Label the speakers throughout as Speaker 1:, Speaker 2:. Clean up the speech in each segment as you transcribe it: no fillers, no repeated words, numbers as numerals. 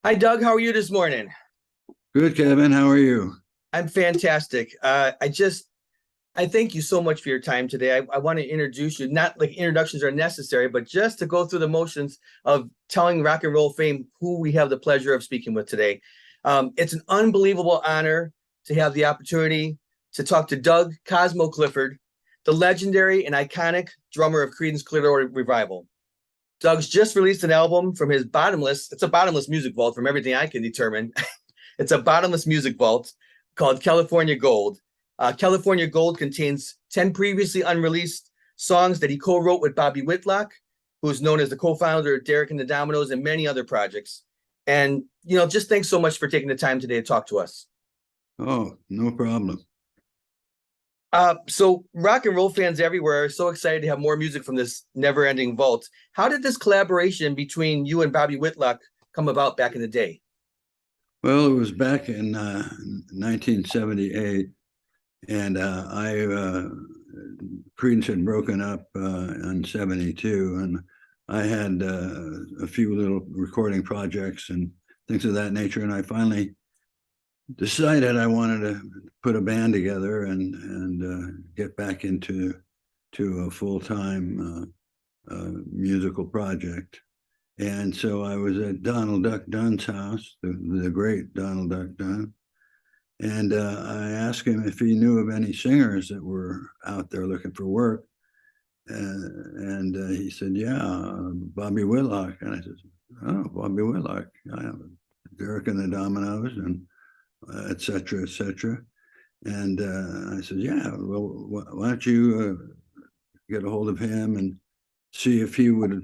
Speaker 1: Hi, Doug. How are you this morning?
Speaker 2: Good, Kevin. How are you?
Speaker 1: I'm fantastic. I thank you so much for your time today. I want to introduce you, not like introductions are necessary, but just to go through the motions of telling rock and roll fame who we have the pleasure of speaking with today. It's an unbelievable honor to have the opportunity to talk to Doug Cosmo Clifford, the legendary and iconic drummer of Creedence Clearwater Revival. Doug's just released an album from his bottomless, it's a bottomless music vault from everything I can determine. It's a bottomless music vault called California Gold. California Gold contains 10 previously unreleased songs that he co-wrote with Bobby Whitlock, who's known as the co-founder of Derek and the Dominos and many other projects. And, just thanks so much for taking the time today to talk to us.
Speaker 2: Oh, no problem.
Speaker 1: So rock and roll fans everywhere are so excited to have more music from this never-ending vault. How did this collaboration between you and Bobby Whitlock come about back in the day?
Speaker 2: Well, it was back in 1978, and Creedence had broken up in 72, and I had a few little recording projects and things of that nature, and I finally decided I wanted to put a band together and get back into a full-time musical project. And so I was at Donald Duck Dunn's house, the great Donald Duck Dunn, and I asked him if he knew of any singers that were out there looking for work. And he said, yeah, Bobby Whitlock. And I said, oh, Bobby Whitlock. I have Derek and the Dominos and et cetera, et cetera. And I said, yeah, well, why don't you get a hold of him and see if he would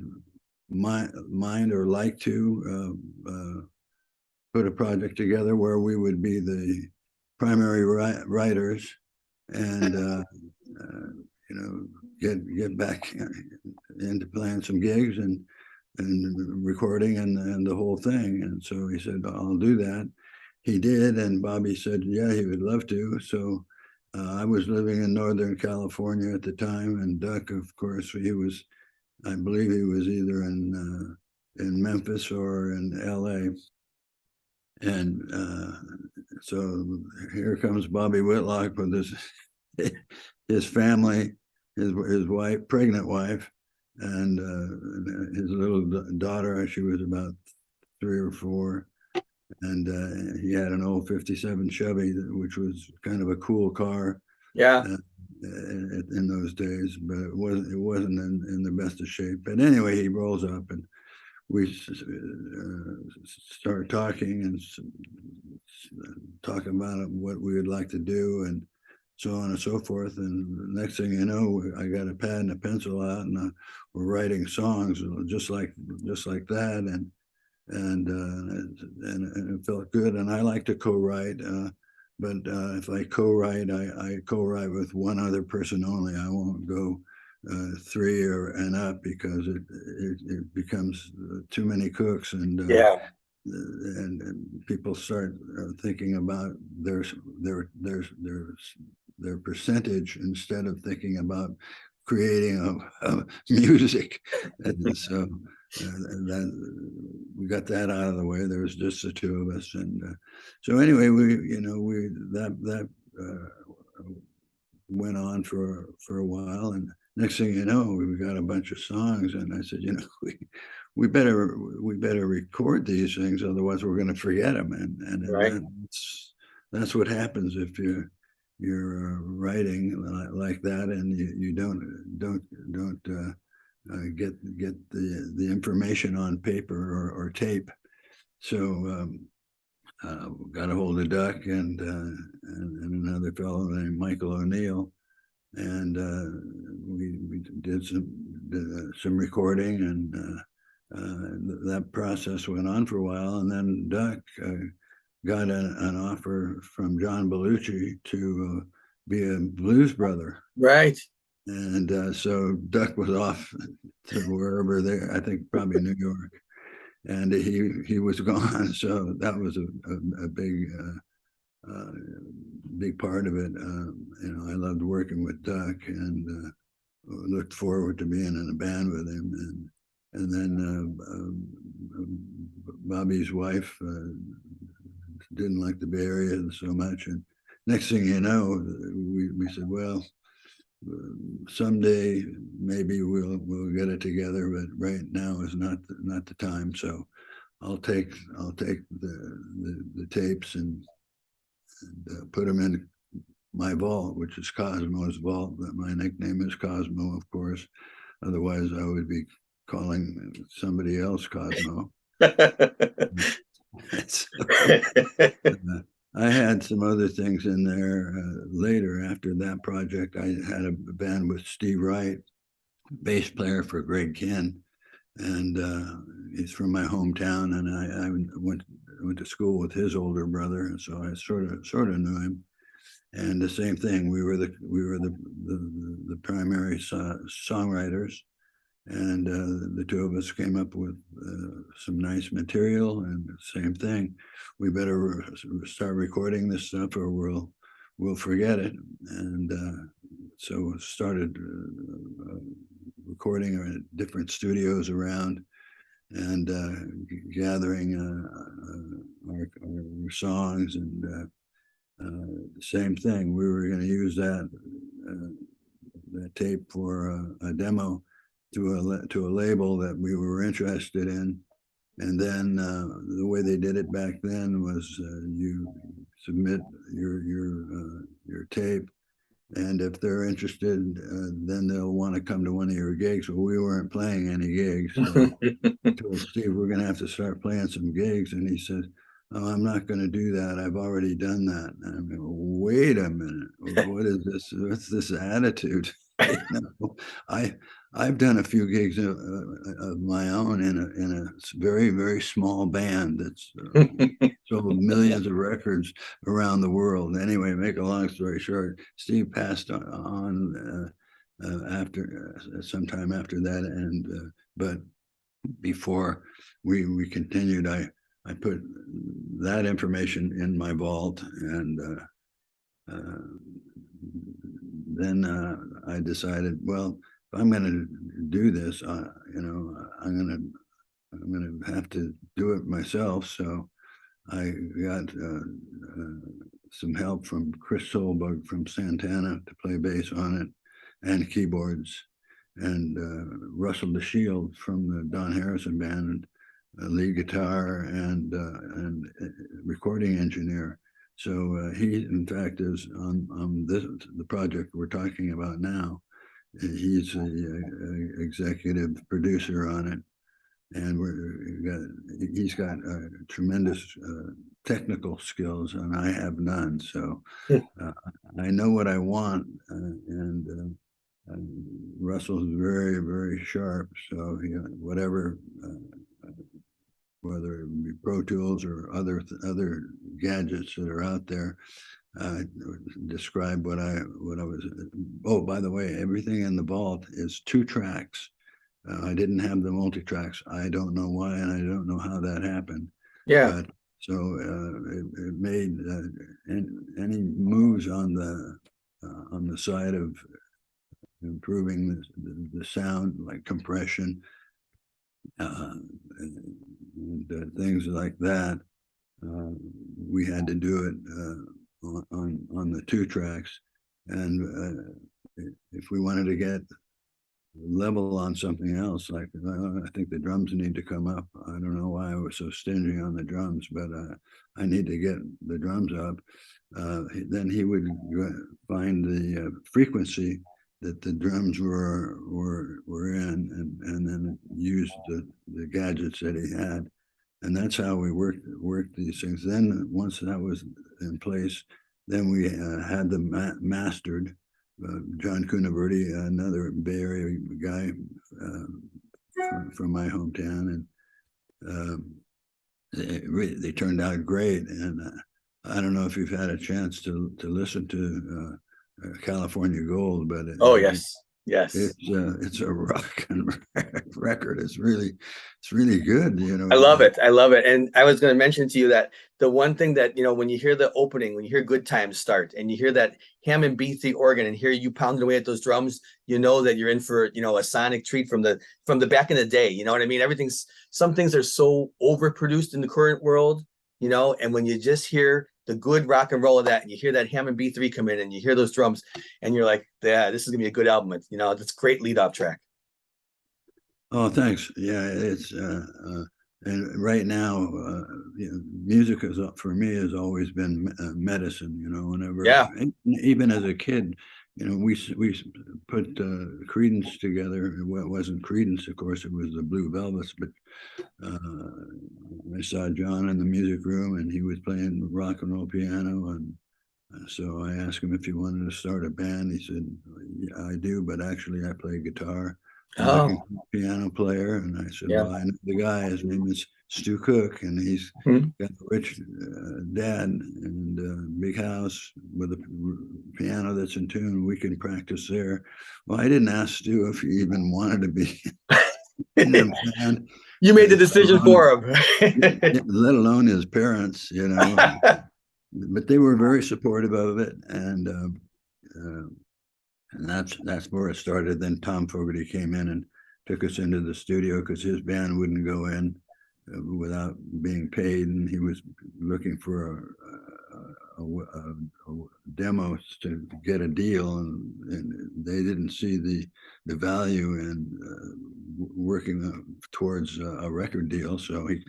Speaker 2: mind or like to put a project together where we would be the primary writers and get back into playing some gigs and recording and the whole thing. And so he said, I'll do that. He did, and Bobby said, yeah, he would love to. So I was living in Northern California at the time, and Duck, of course, I believe he was either in Memphis or in L.A. And so here comes Bobby Whitlock with his family, his wife, pregnant wife, and his little daughter. She was about 3 or 4, and he had an old '57 Chevy, which was kind of a cool car.
Speaker 1: Yeah.
Speaker 2: In those days, but it wasn't in the best of shape. But anyway, he rolls up and we start talking and talk about what we would like to do and so on and so forth. And the next thing you know, I got a pad and a pencil out, and we're writing songs just like that. And it felt good. And I like to co-write. But if I co-write, I co-write with one other person only. I won't go 3 or and up because it becomes too many cooks,
Speaker 1: Yeah.
Speaker 2: and people start thinking about their percentage instead of thinking about creating a music. And so that we got that out of the way. There was just the two of us, and so anyway, we that went on for a while, and next thing you know, we got a bunch of songs, and I said, we better record these things, otherwise we're going to forget them,
Speaker 1: Right.
Speaker 2: and that's what happens if you're writing like that, and you don't get the information on paper or tape. So got a hold of Duck and another fellow named Michael O'Neill, and we did some recording, and that process went on for a while. And then Duck got an offer from John Belushi to be a blues brother.
Speaker 1: Right.
Speaker 2: And so Duck was off to wherever there, I think probably New York, and he was gone. So that was a big part of it. I loved working with Duck, and looked forward to being in a band with him. And then Bobby's wife didn't like the Bay Area so much, and next thing you know, we said, well, someday maybe we'll get it together, but right now is not the time. So I'll take the tapes and put them in my vault, which is Cosmo's vault. That my nickname is Cosmo, of course. Otherwise, I would be calling somebody else Cosmo. I had some other things in there later after that project. I had a band with Steve Wright, bass player for Greg Kinn, and he's from my hometown. And I went to school with his older brother, and so I sort of knew him. And the same thing, we were the primary songwriters, and the two of us came up with some nice material. And same thing, we better start recording this stuff or we'll forget it. And so started recording at different studios around and gathering our songs. And same thing, we were going to use that tape for a demo to a label that we were interested in. And then the way they did it back then was you submit your tape, and if they're interested, then they'll want to come to one of your gigs. Well, we weren't playing any gigs, so I told Steve we're going to have to start playing some gigs, and he said, "Oh, I'm not going to do that. I've already done that." And I'm going, wait a minute, what is this? What's this attitude? You know, I've done a few gigs of my own in a very, very small band that's sold millions of records around the world. Anyway, make a long story short, Steve passed on after sometime after that, and but before we continued, I put that information in my vault, and then I decided, well, if I'm going to do this, you know, I'm going to have to do it myself. So I got some help from Chris Solberg from Santana to play bass on it and keyboards, and Russell DeShield from the Don Harrison band, lead guitar and recording engineer. So he, in fact, is on the project we're talking about now. He's the executive producer on it, and he's got tremendous technical skills, and I have none. So I know what I want, and Russell's very, very sharp. So whatever, whether it be Pro Tools or other gadgets that are out there, describe what I was. Oh, by the way, everything in the vault is 2 tracks. I didn't have the multi-tracks. I don't know why, and I don't know how that happened.
Speaker 1: Yeah.
Speaker 2: But so it made any moves on the side of improving the sound, like compression, and things like that. We had to do it on the 2 tracks, and if we wanted to get level on something else, like I think the drums need to come up. I don't know why I was so stingy on the drums, but I need to get the drums up. Then he would find the frequency that the drums were in, and then use the gadgets that he had, and that's how we worked these things. Then once that was in place, then we had them mastered. John Cunaverti, another Bay Area guy from my hometown, and they turned out great. And I don't know if you've had a chance to listen to California Gold, but
Speaker 1: Oh, yes. Yes.
Speaker 2: It's a rock and record. It's really good. You
Speaker 1: I
Speaker 2: know,
Speaker 1: love it. I love it. And I was going to mention to you that the one thing that, when you hear the opening, when you hear Good Times start and you hear that Hammond B3 organ and hear you pounding away at those drums, you know that you're in for, a sonic treat from the back in the day. You know what I mean? Some things are so overproduced in the current world, and when you just hear the good rock and roll of that and you hear that Hammond B3 come in and you hear those drums and you're like, yeah, this is gonna be a good album. That's a great lead off track.
Speaker 2: oh, thanks. Yeah, and right now, music is for me has always been medicine. Whenever,
Speaker 1: Yeah.
Speaker 2: even as a kid, we put Creedence together. It wasn't Creedence, of course, it was the Blue Velvets, but I saw John in the music room, and he was playing rock and roll piano, and so I asked him if he wanted to start a band. He said, "Yeah, I do, but actually I play guitar. I'm looking
Speaker 1: Oh,
Speaker 2: for a piano player." And I said,
Speaker 1: yeah.
Speaker 2: "Well, I know the guy. His name is Stu Cook, and he's
Speaker 1: Mhm.
Speaker 2: got a rich dad and big house with a piano that's in tune. We can practice there." Well, I didn't ask Stu if he even wanted to be in the band,
Speaker 1: You made the
Speaker 2: let
Speaker 1: decision
Speaker 2: alone,
Speaker 1: for him.
Speaker 2: let alone his parents, but they were very supportive of it, uh, and that's where it started. Then Tom Fogerty came in and took us into the studio because his band wouldn't go in without being paid, and he was looking for a demo to get a deal, and they didn't see the value in working towards a record deal, so he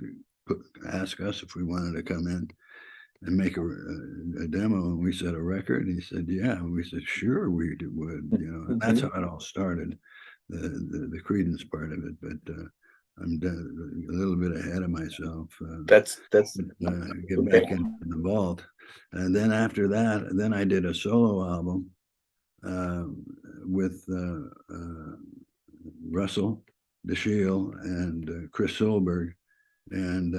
Speaker 2: ask us if we wanted to come in and make a demo. And we said, "A record?" And he said, "Yeah." And we said, "Sure, we would." And that's how
Speaker 1: Mhm.
Speaker 2: it all started, the Creedence part of it. But I'm a little bit ahead of myself.
Speaker 1: That's
Speaker 2: Get
Speaker 1: okay.
Speaker 2: back into the vault, and then after that, then I did a solo album uh, with Russell DeShiel and Chris Solberg, and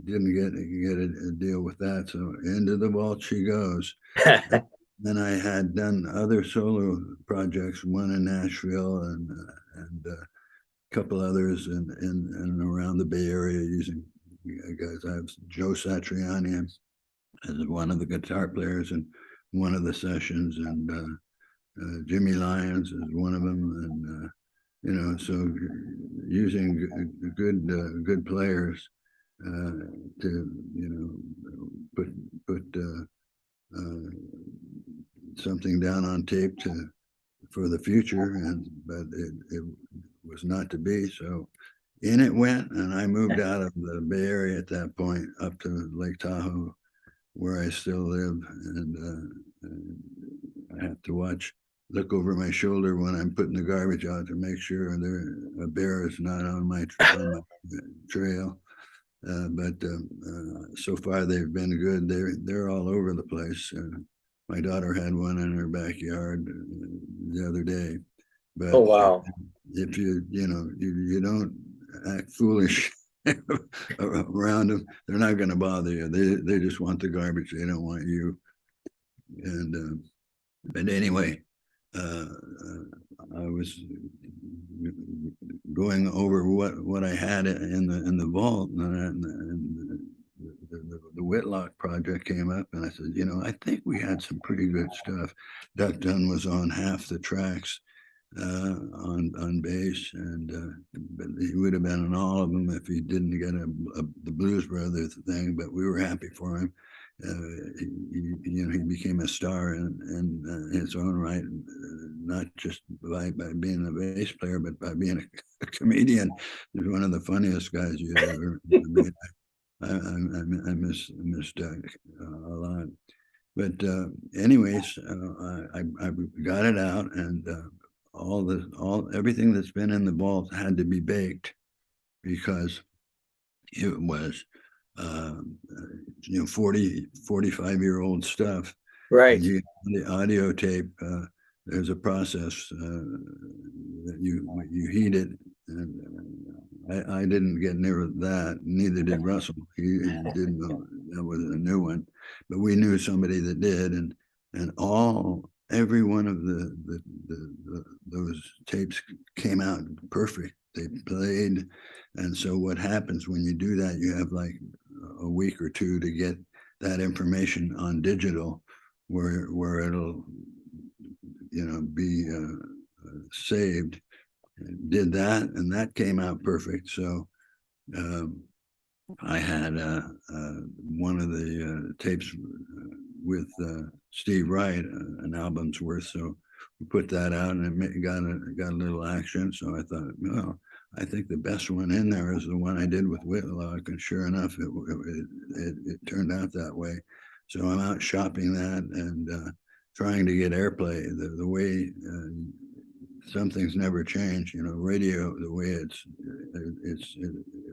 Speaker 2: didn't get a deal with that. So into the vault she goes. And then I had done other solo projects, one in Nashville and a couple others in and around the Bay Area using guys. I have Joe Satriani as one of the guitar players in one of the sessions, and Jimmy Lyons is one of them, and so using good players to put put something down on tape to for the future, but it was not to be. So in it went, and I moved out of the Bay Area at that point up to Lake Tahoe, where I still live, and I have to look over my shoulder when I'm putting the garbage out to make sure a bear is not on my trail. But so far they've been good. They're all over the place. My daughter had one in her backyard the other day.
Speaker 1: Oh
Speaker 2: But
Speaker 1: wow.
Speaker 2: if you don't act foolish around them, they're not going to bother you. They just want the garbage. They don't want you. And but anyway, I was going over what I had in the vault, and the Whitlock project came up, and I said, I think we had some pretty good stuff. Duck Dunn was on half the tracks on bass, and but he would have been on all of them if he didn't get the Blues Brothers thing. But we were happy for him. He became a star in his own right, not just by being a bass player, but by being a comedian. He's one of the funniest guys you'd ever meet. I miss Doug a lot. But anyways, I got it out, and everything that's been in the vault had to be baked because it was uh, 45-year-old stuff, and
Speaker 1: Right.
Speaker 2: the audio tape. There's a process that you heat it, and I didn't get near that. Neither did Russell. He didn't know that was a new one, but we knew somebody that did, and every one of those tapes came out perfect. They played, and so what happens when you do that? You have like a week or two to get that information on digital, where it'll be saved. Did that, and that came out perfect. So I had one of the tapes with Steve Wright, an album's worth. So we put that out, and it got a little action. So I thought, well, I think the best one in there is the one I did with Whitlock, and sure enough, it turned out that way. So I'm out shopping that and trying to get airplay. The way some things never change. Radio, the way it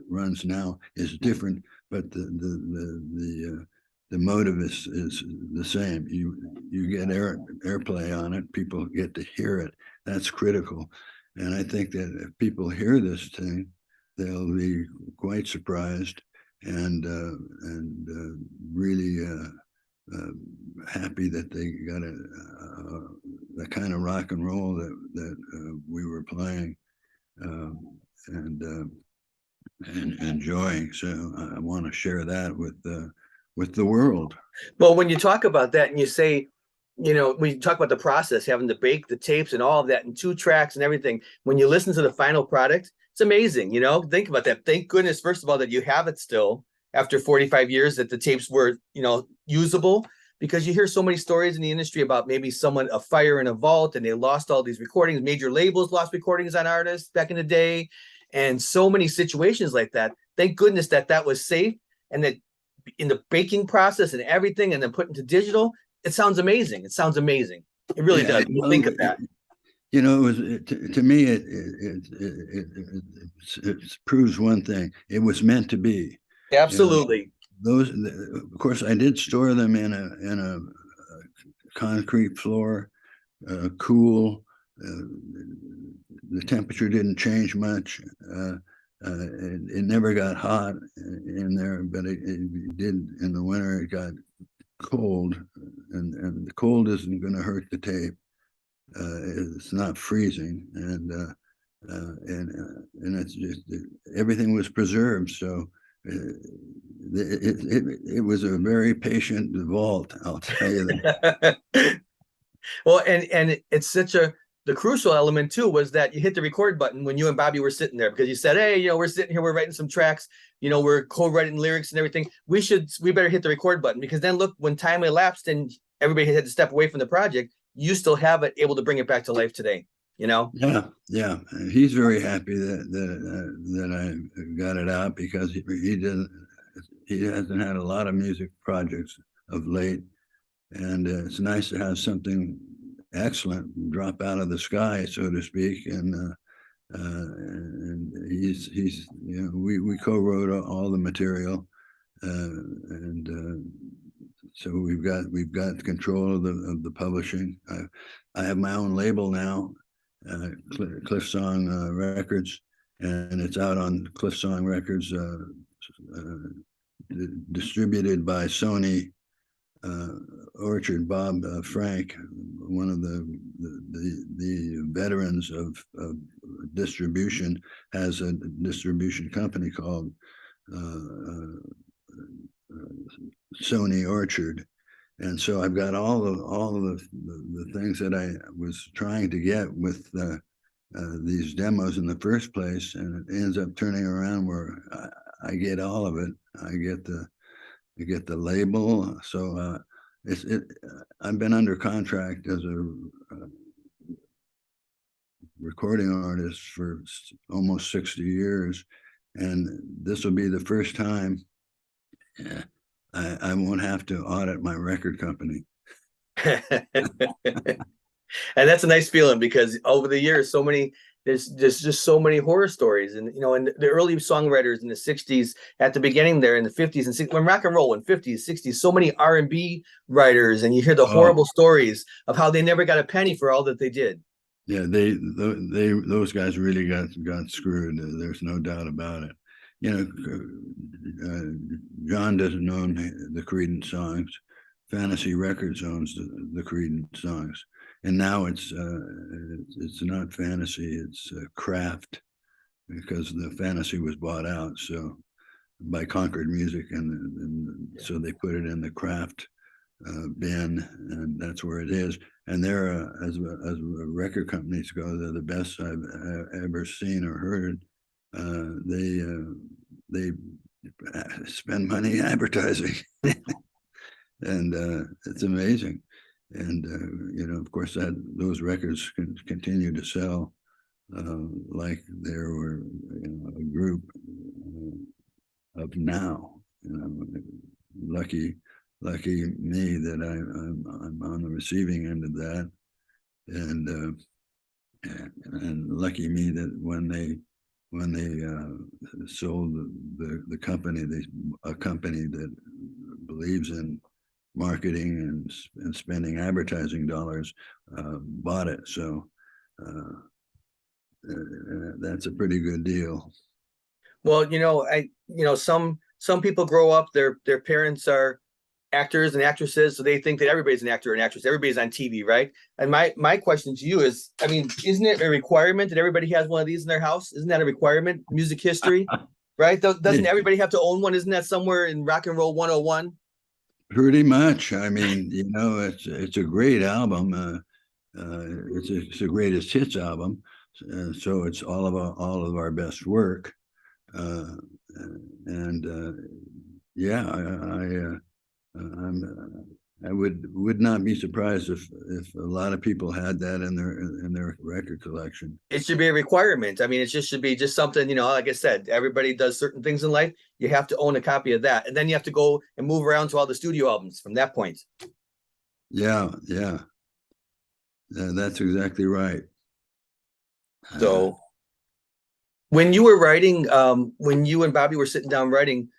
Speaker 2: runs now is different, but the motive is the same. You get airplay on it, people get to hear it. That's critical. And I think that if people hear this thing, they'll be quite surprised and really happy that they got the kind of rock and roll that we were playing and enjoying. So I want to share that with the world.
Speaker 1: Well, when you talk about that and you say, when you talk about the process, having to bake the tapes and all of that and 2 tracks and everything, when you listen to the final product, it's amazing. Think about that. Thank goodness, first of all, that you have it still after 45 years, that the tapes were, usable, because you hear so many stories in the industry about maybe a fire in a vault and they lost all these recordings. Major labels lost recordings on artists back in the day, and so many situations like that. Thank goodness that was safe, and that in the baking process and everything, and then put into digital. It sounds amazing. It really does. You think of that.
Speaker 2: It was to me. It proves one thing. It was meant to be.
Speaker 1: Absolutely.
Speaker 2: Those, of course, I did store them in a concrete floor, cool. The temperature didn't change much. It never got hot in there, but it did in the winter. It got cold, and the cold isn't going to hurt the tape. It's not freezing, and it's just everything was preserved. So it was a very patient vault, I'll tell you that.
Speaker 1: Well, and it's such the crucial element too was that you hit the record button when you and Bobby were sitting there, because you said, hey, we're sitting here, we're writing some tracks, we're co-writing lyrics and everything. We better hit the record button, because then look, when time elapsed and everybody had to step away from the project, you still have it, able to bring it back to life today.
Speaker 2: Yeah. He's very happy that I got it out, because he hasn't had a lot of music projects of late, and it's nice to have something excellent drop out of the sky, so to speak. And he's we co-wrote all the material, and so we've got control of the publishing. I have my own label now, Cliff Song Records, and it's out on Cliff Song Records, distributed by Sony Orchard. Bob Frank, one of the veterans of distribution, has a distribution company called Sony Orchard. And so I've got all of the things that I was trying to get with these demos in the first place, and it ends up turning around where I get all of it. I get the label. So I've been under contract as a recording artist for almost 60 years, and this will be the first time I won't have to audit my record company.
Speaker 1: And that's a nice feeling, because over the years, there's just so many horror stories. And, and the early songwriters in the 60s, at the beginning there in the 50s and 60s, when rock and roll in 50s, 60s, so many R&B writers, and you hear the horrible stories of how they never got a penny for all that they did.
Speaker 2: Yeah, those guys really got screwed. There's no doubt about it. John doesn't own the Creedence songs. Fantasy Records owns the Creedence songs, and now it's not fantasy, it's craft, because the fantasy was bought out by Concord Music, and so they put it in the craft bin, and that's where it is. And they're as record companies go, they're the best I've ever seen or heard. They spend money advertising, and it's amazing. And of course, those records continue to sell like there were a group of now. Lucky me that I'm on the receiving end of that, and lucky me that when they sold the company, a company that believes in marketing and spending advertising dollars bought it. So that's a pretty good deal.
Speaker 1: Well, some people grow up, their parents are actors and actresses, so they think that everybody's an actor and actress, everybody's on TV, right? And my question to you is, I mean, isn't it a requirement that everybody has one of these in their house? Isn't that a requirement? Music history, right? Doesn't everybody have to own one? Isn't that somewhere in Rock and Roll 101?
Speaker 2: Pretty much. I mean, it's a great album. It's a greatest hits album, so it's all of our best work. And yeah, I would not be surprised if a lot of people had that in their record collection.
Speaker 1: It should be a requirement. I mean, it just should be just something, like I said, everybody does certain things in life. You have to own a copy of that. And then you have to go and move around to all the studio albums from that point.
Speaker 2: Yeah, that's exactly right.
Speaker 1: So when you were writing, when you and Bobby were sitting down writing,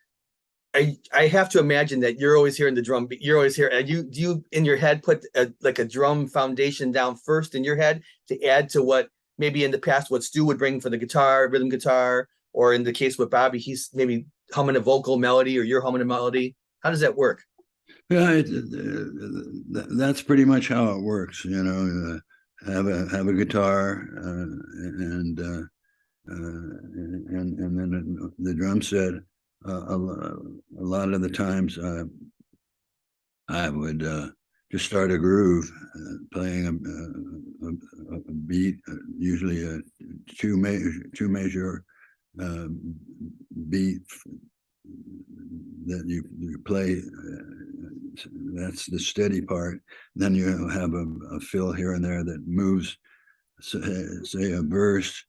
Speaker 1: I have to imagine that you're always hearing the drum beat. You're always here. Do you in your head put like a drum foundation down first in your head to add to what maybe in the past what Stu would bring for the guitar, rhythm guitar, or in the case with Bobby, he's maybe humming a vocal melody or you're humming a melody. How does that work?
Speaker 2: Yeah, that's pretty much how it works. Have a guitar and then the drum set. A lot of the times I would just start a groove, playing a beat, usually a two measure beat that you play. That's the steady part. Then you have a fill here and there that moves, say a verse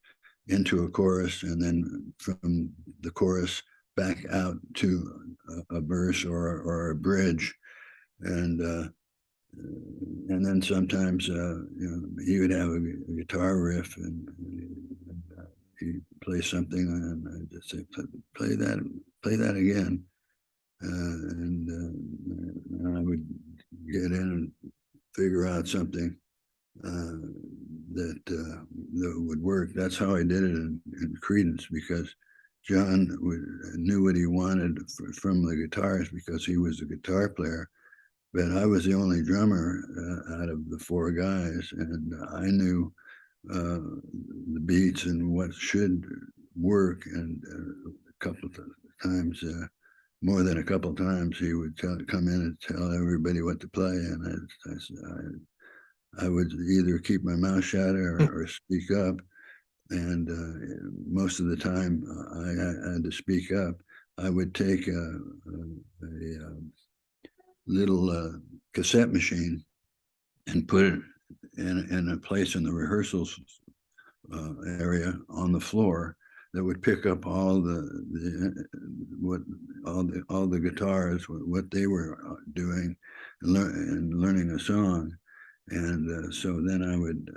Speaker 2: into a chorus, and then from the chorus back out to a verse or a bridge, and then sometimes he would have a guitar riff, and he play something, and I just say play that again, and I would get in and figure out something that would work. That's how I did it in Creedence, because John knew what he wanted from the guitars, because he was a guitar player, but I was the only drummer out of the four guys, and I knew the beats and what should work. And a couple of times, more than a couple of times, he would come in and tell everybody what to play, and I would either keep my mouth shut or speak up. And most of the time I had to speak up. I would take a little cassette machine and put it in a place in the rehearsals area on the floor that would pick up all the guitars, what they were doing, and learning a song. And so then I would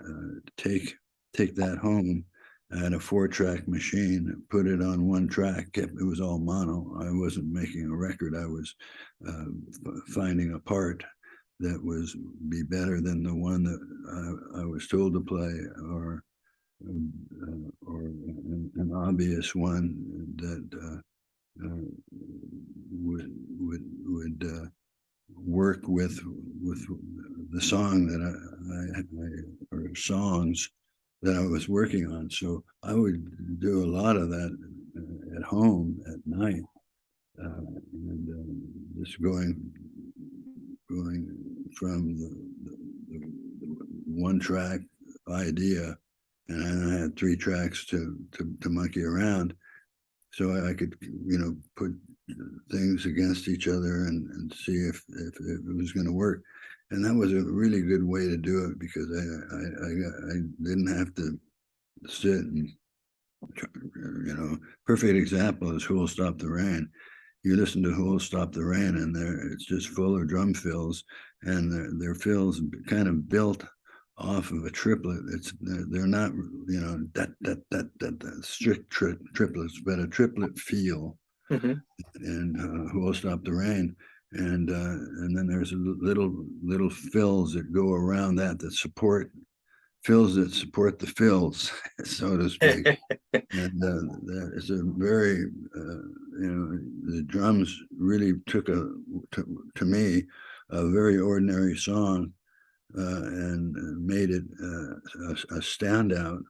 Speaker 2: take that home. I had a 4-track machine, put it on one track. It was all mono. I wasn't making a record. I was finding a part that was be better than the one that I was told to play, or an obvious one that would work with the song that or songs that I was working on. So I would do a lot of that at home at night, and just going from the one track idea, and I had 3 tracks to monkey around, so I could put things against each other and see if it was going to work. And that was a really good way to do it, because I didn't have to sit and perfect example is Who Will Stop the Rain. You listen to Who Will Stop the Rain, and it's just full of drum fills, and their fills kind of built off of a triplet. They're not that strict triplets, but a triplet feel.
Speaker 1: Mhm.
Speaker 2: And Who Will Stop the Rain, and then there's little fills that go around that support fills that support the fills, so to speak. And that is a very the drums really took to me a very ordinary song, and made it a standout.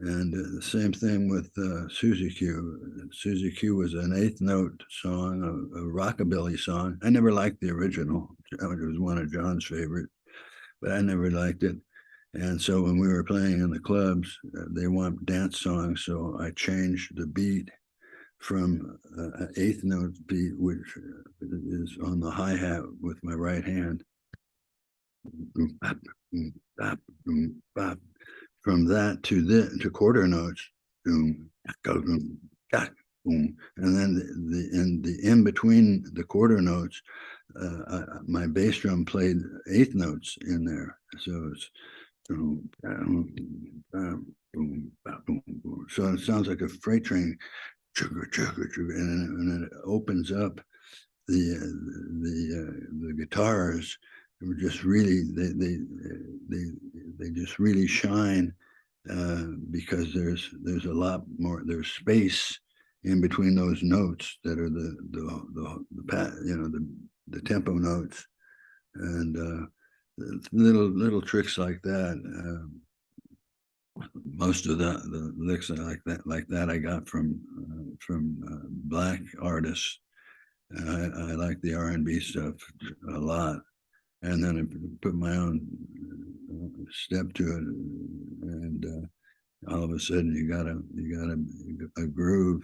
Speaker 2: And the same thing with Susie Q. Susie Q was an eighth note song, a rockabilly song. I never liked the original. It was one of John's favorites, but I never liked it. And so when we were playing in the clubs, they want dance songs. So I changed the beat from an eighth note beat, which is on the hi-hat with my right hand. Boom, bop, boom, bop, boom, bop. From that to quarter notes, boom, boom, boom, and then the in between the quarter notes, my bass drum played eighth notes in there, so it's boom, boom, boom, boom, boom. So it sounds like a freight train, and it opens up the guitars. Were just really they just really shine, because there's a lot more, there's space in between those notes that are the tempo notes, and little tricks like that. Most of the licks like that I got from black artists. I like the R&B stuff a lot, and then I put my own step to it, and all of a sudden you got a groove,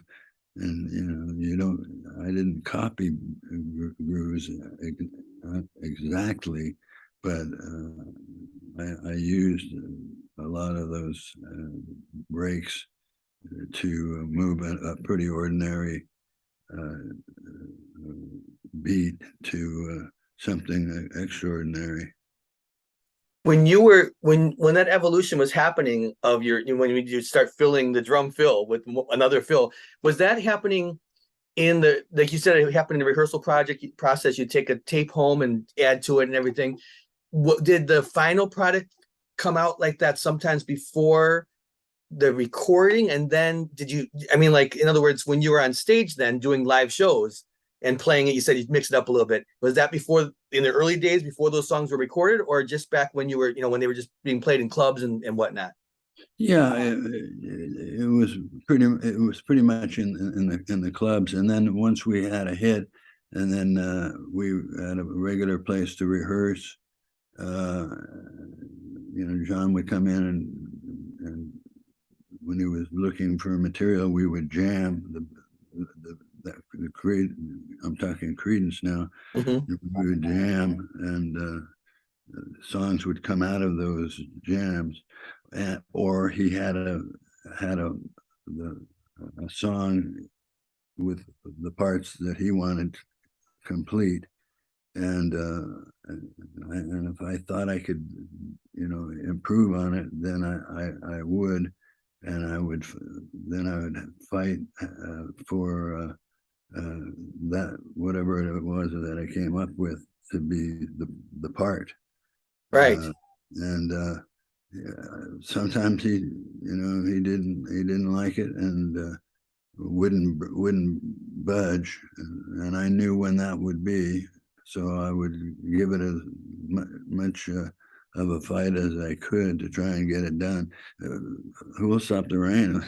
Speaker 2: and I didn't copy grooves exactly, but I used a lot of those breaks to move a pretty ordinary beat to something extraordinary.
Speaker 1: When you were when that evolution was happening of when you start filling the drum fill with another fill, was that happening in the, like you said, it happened in the rehearsal project process? You take a tape home and add to it and everything. What did the final product come out like that sometimes before the recording? And then like, in other words, when you were on stage then doing live shows and playing it, you said you mixed it up a little bit. Was that before, in the early days before those songs were recorded, or just back when you were, when they were just being played in clubs and whatnot?
Speaker 2: Yeah, it was pretty much in the clubs, and then once we had a hit, and then we had a regular place to rehearse. John would come in, and when he was looking for material, we would jam the Creed. I'm talking Creedence now.
Speaker 1: Mm-hmm.
Speaker 2: We would jam, and songs would come out of those jams, or he had a song with the parts that he wanted complete, and if I thought I could improve on it, then I would, and I would fight for that, whatever it was that I came up with, to be the part.
Speaker 1: Right.
Speaker 2: And sometimes he didn't like it, and wouldn't budge, and I knew when that would be, so I would give it as much of a fight as I could to try and get it done. Who will stop the rain?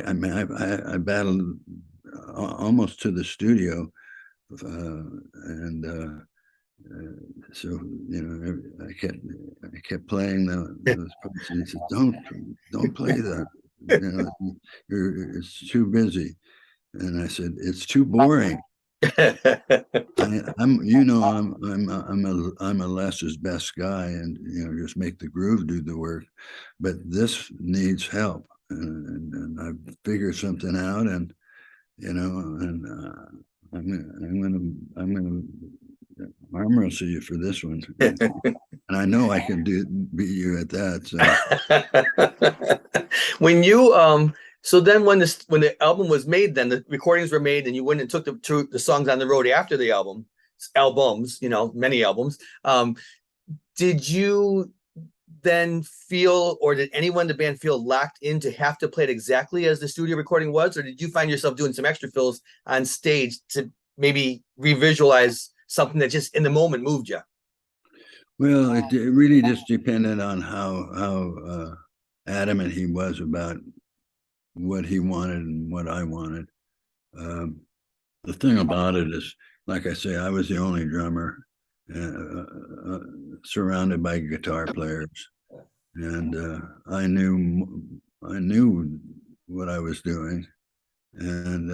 Speaker 2: I mean, I battled almost to the studio, and so I kept playing those parts, and he said, "Don't play that. It's too busy." And I said, "It's too boring." I'm a less is best guy, and just make the groove do the work, but this needs help, and I figured something out, and I'm gonna arm wrestle you for this one, and I know I can beat you at that. So
Speaker 1: When you so then when the album was made, then the recordings were made, and you went and took the songs on the road after the albums, many albums. Did you then feel, or did anyone in the band feel locked in to have to play it exactly as the studio recording was, or did you find yourself doing some extra fills on stage to maybe revisualize something that just in the moment moved you?
Speaker 2: well, it really just depended on how adamant he was about what he wanted and what I wanted. Um, the thing about it is, like I say, I was the only drummer, surrounded by guitar players, and I knew what I was doing, and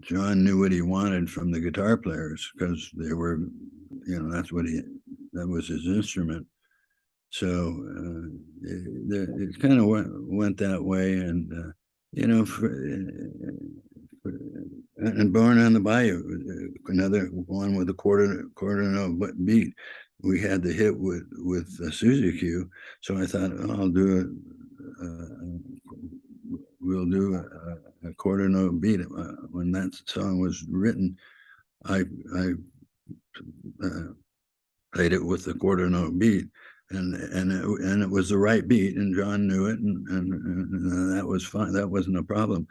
Speaker 2: John knew what he wanted from the guitar players because they were, that was his instrument. So it kind of went that way, and you know, for, and Born on the Bayou, another one with a quarter note beat. We had the hit with Suzy Q, so I thought, oh, I'll do it. We'll do a quarter note beat. When that song was written, I played it with the quarter note beat, and it was the right beat, and John knew it, and that was fine. That wasn't a problem.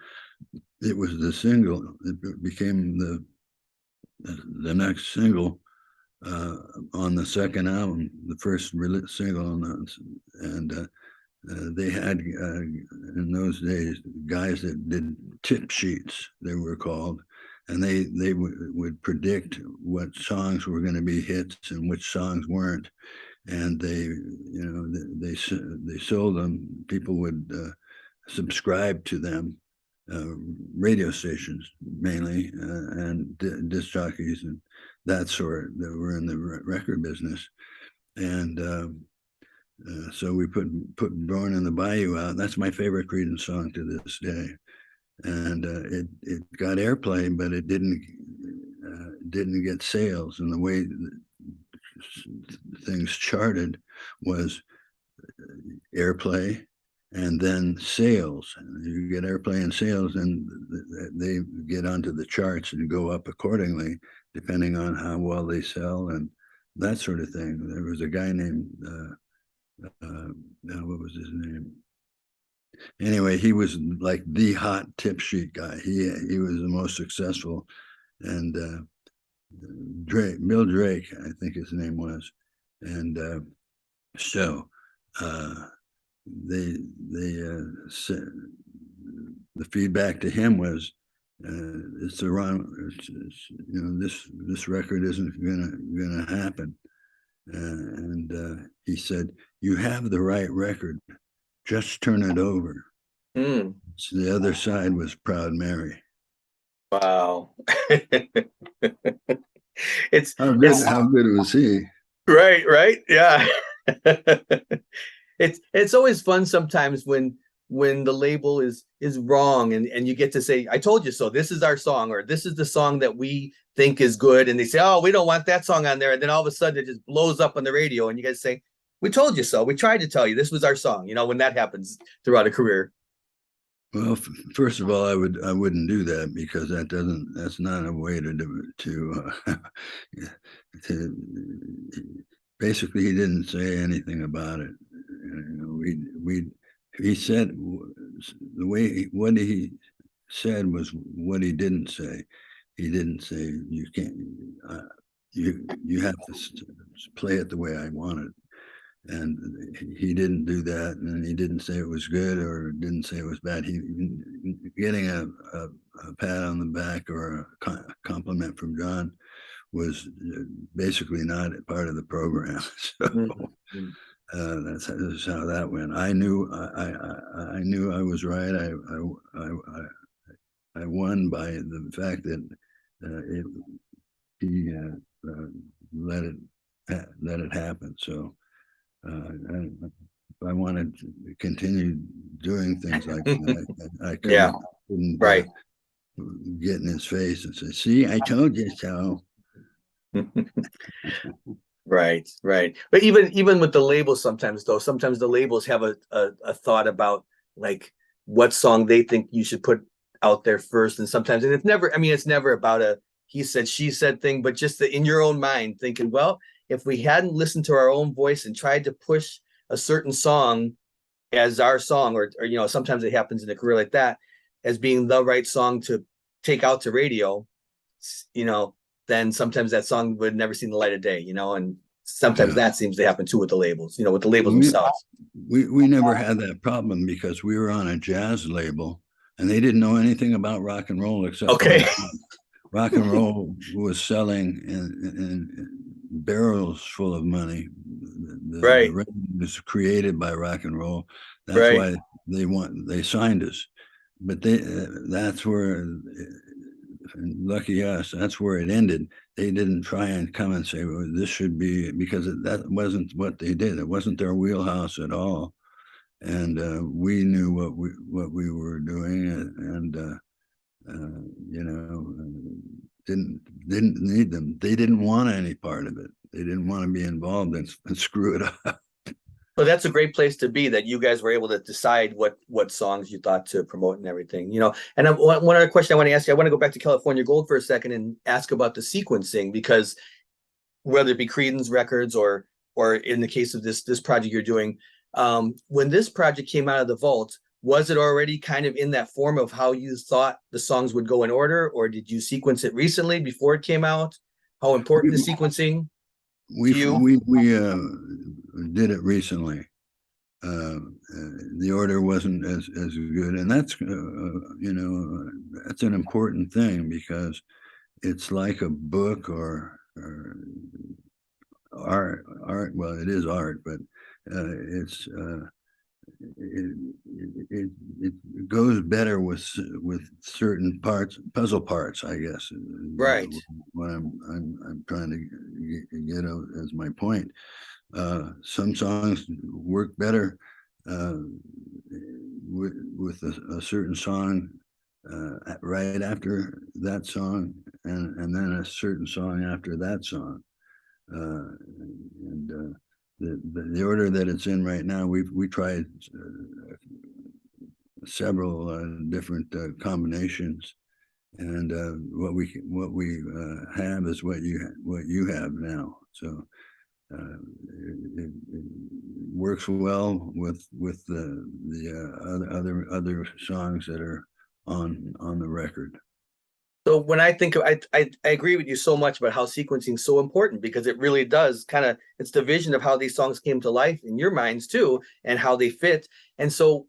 Speaker 2: It was the single. It became the next single on the second album, the first single on those, and they had in those days guys that did tip sheets, they were called, and they would predict what songs were going to be hits and which songs weren't, and they sold them. People would subscribe to them, uh, radio stations mainly, and disc jockeys and that sort that were in the record business, and so we put Born in the Bayou out. That's my favorite Creedence song to this day, and it got airplay, but it didn't get sales. And the way things charted was airplay and then sales. You get airplay and sales, and they get onto the charts and go up accordingly, depending on how well they sell and that sort of thing. There was a guy named what was his name? Anyway, he was like the hot tip sheet guy. He was the most successful, and Bill Drake, I think his name was, and so they said the feedback to him was, it's the wrong, this record isn't gonna happen, and he said, you have the right record, just turn it over.
Speaker 1: Mm,
Speaker 2: So the other side was Proud Mary.
Speaker 1: wow. it's
Speaker 2: How good
Speaker 1: it's
Speaker 2: how good was he?
Speaker 1: right, yeah. It's always fun sometimes when the label is wrong, and you get to say, I told you so, this is our song, or this is the song that we think is good, and they say, oh, we don't want that song on there, and then all of a sudden it just blows up on the radio, and you guys say, we told you so, we tried to tell you this was our song, when that happens throughout a career.
Speaker 2: Well, first of all, I wouldn't do that, because that's not a way to do it. To basically, he didn't say anything about it. We he said the way what he said was what he didn't say. He didn't say you can't. you have to play it the way I want it. And he didn't do that, and he didn't say it was good or didn't say it was bad. He getting a pat on the back or a compliment from John was basically not part of the program. So that's how that went. I knew I was right. I won by the fact that he let it happen. So if I wanted to continue doing things like that, I
Speaker 1: Yeah,
Speaker 2: couldn't
Speaker 1: right.
Speaker 2: get in his face and say, "See, I told you so."
Speaker 1: Right, right. But even with the labels sometimes though, sometimes the labels have a thought about like what song they think you should put out there first. And sometimes, and it's never, I mean, it's never about a he said, she said thing, but just in your own mind thinking, well, if we hadn't listened to our own voice and tried to push a certain song as our song, or you know, sometimes it happens in a career like that, as being the right song to take out to radio, you know, then sometimes that song would never see the light of day, you know, and sometimes
Speaker 2: Yeah.
Speaker 1: that seems to happen too with the labels, you know, with the labels
Speaker 2: We,
Speaker 1: themselves.
Speaker 2: we never had that problem because we were on a jazz label and they didn't know anything about rock and roll except for
Speaker 1: Okay.
Speaker 2: rock and roll was selling in barrels full of money. The
Speaker 1: Right.
Speaker 2: revenue was created by rock and roll. That's
Speaker 1: Right.
Speaker 2: why they signed us. But that's where, lucky us, that's where it ended. They didn't try and come and say, well, this should be, because that wasn't what they did. It wasn't their wheelhouse at all. And we knew what we were doing, and you know, didn't need them. They didn't want any part of it. They didn't want to be involved and screw it up.
Speaker 1: So that's a great place to be, that you guys were able to decide what songs you thought to promote and everything, you know. And one other question I want to ask you, I want to go back to California Gold for a second and ask about the sequencing, because whether it be Creedence records or in the case of this project you're doing, when this project came out of the vault, was it already kind of in that form of how you thought the songs would go in order, or did you sequence it recently before it came out? How important is sequencing
Speaker 2: We
Speaker 1: to you?
Speaker 2: we did it recently. The order wasn't as good, and that's you know, that's an important thing because it's like a book or art. Well, it is art, but it's it, it goes better with certain parts, puzzle parts, I guess.
Speaker 1: Right.
Speaker 2: What I'm trying to get out as my point. Some songs work better with a certain song right after that song, and then a certain song after that song. And the order that it's in right now, we tried several different combinations, and what we have is what you have now. So it works well with the other songs that are on the record.
Speaker 1: So when I think of, I agree with you so much about how sequencing is so important, because it really does kind of, it's the vision of how these songs came to life in your minds too, and how they fit. And so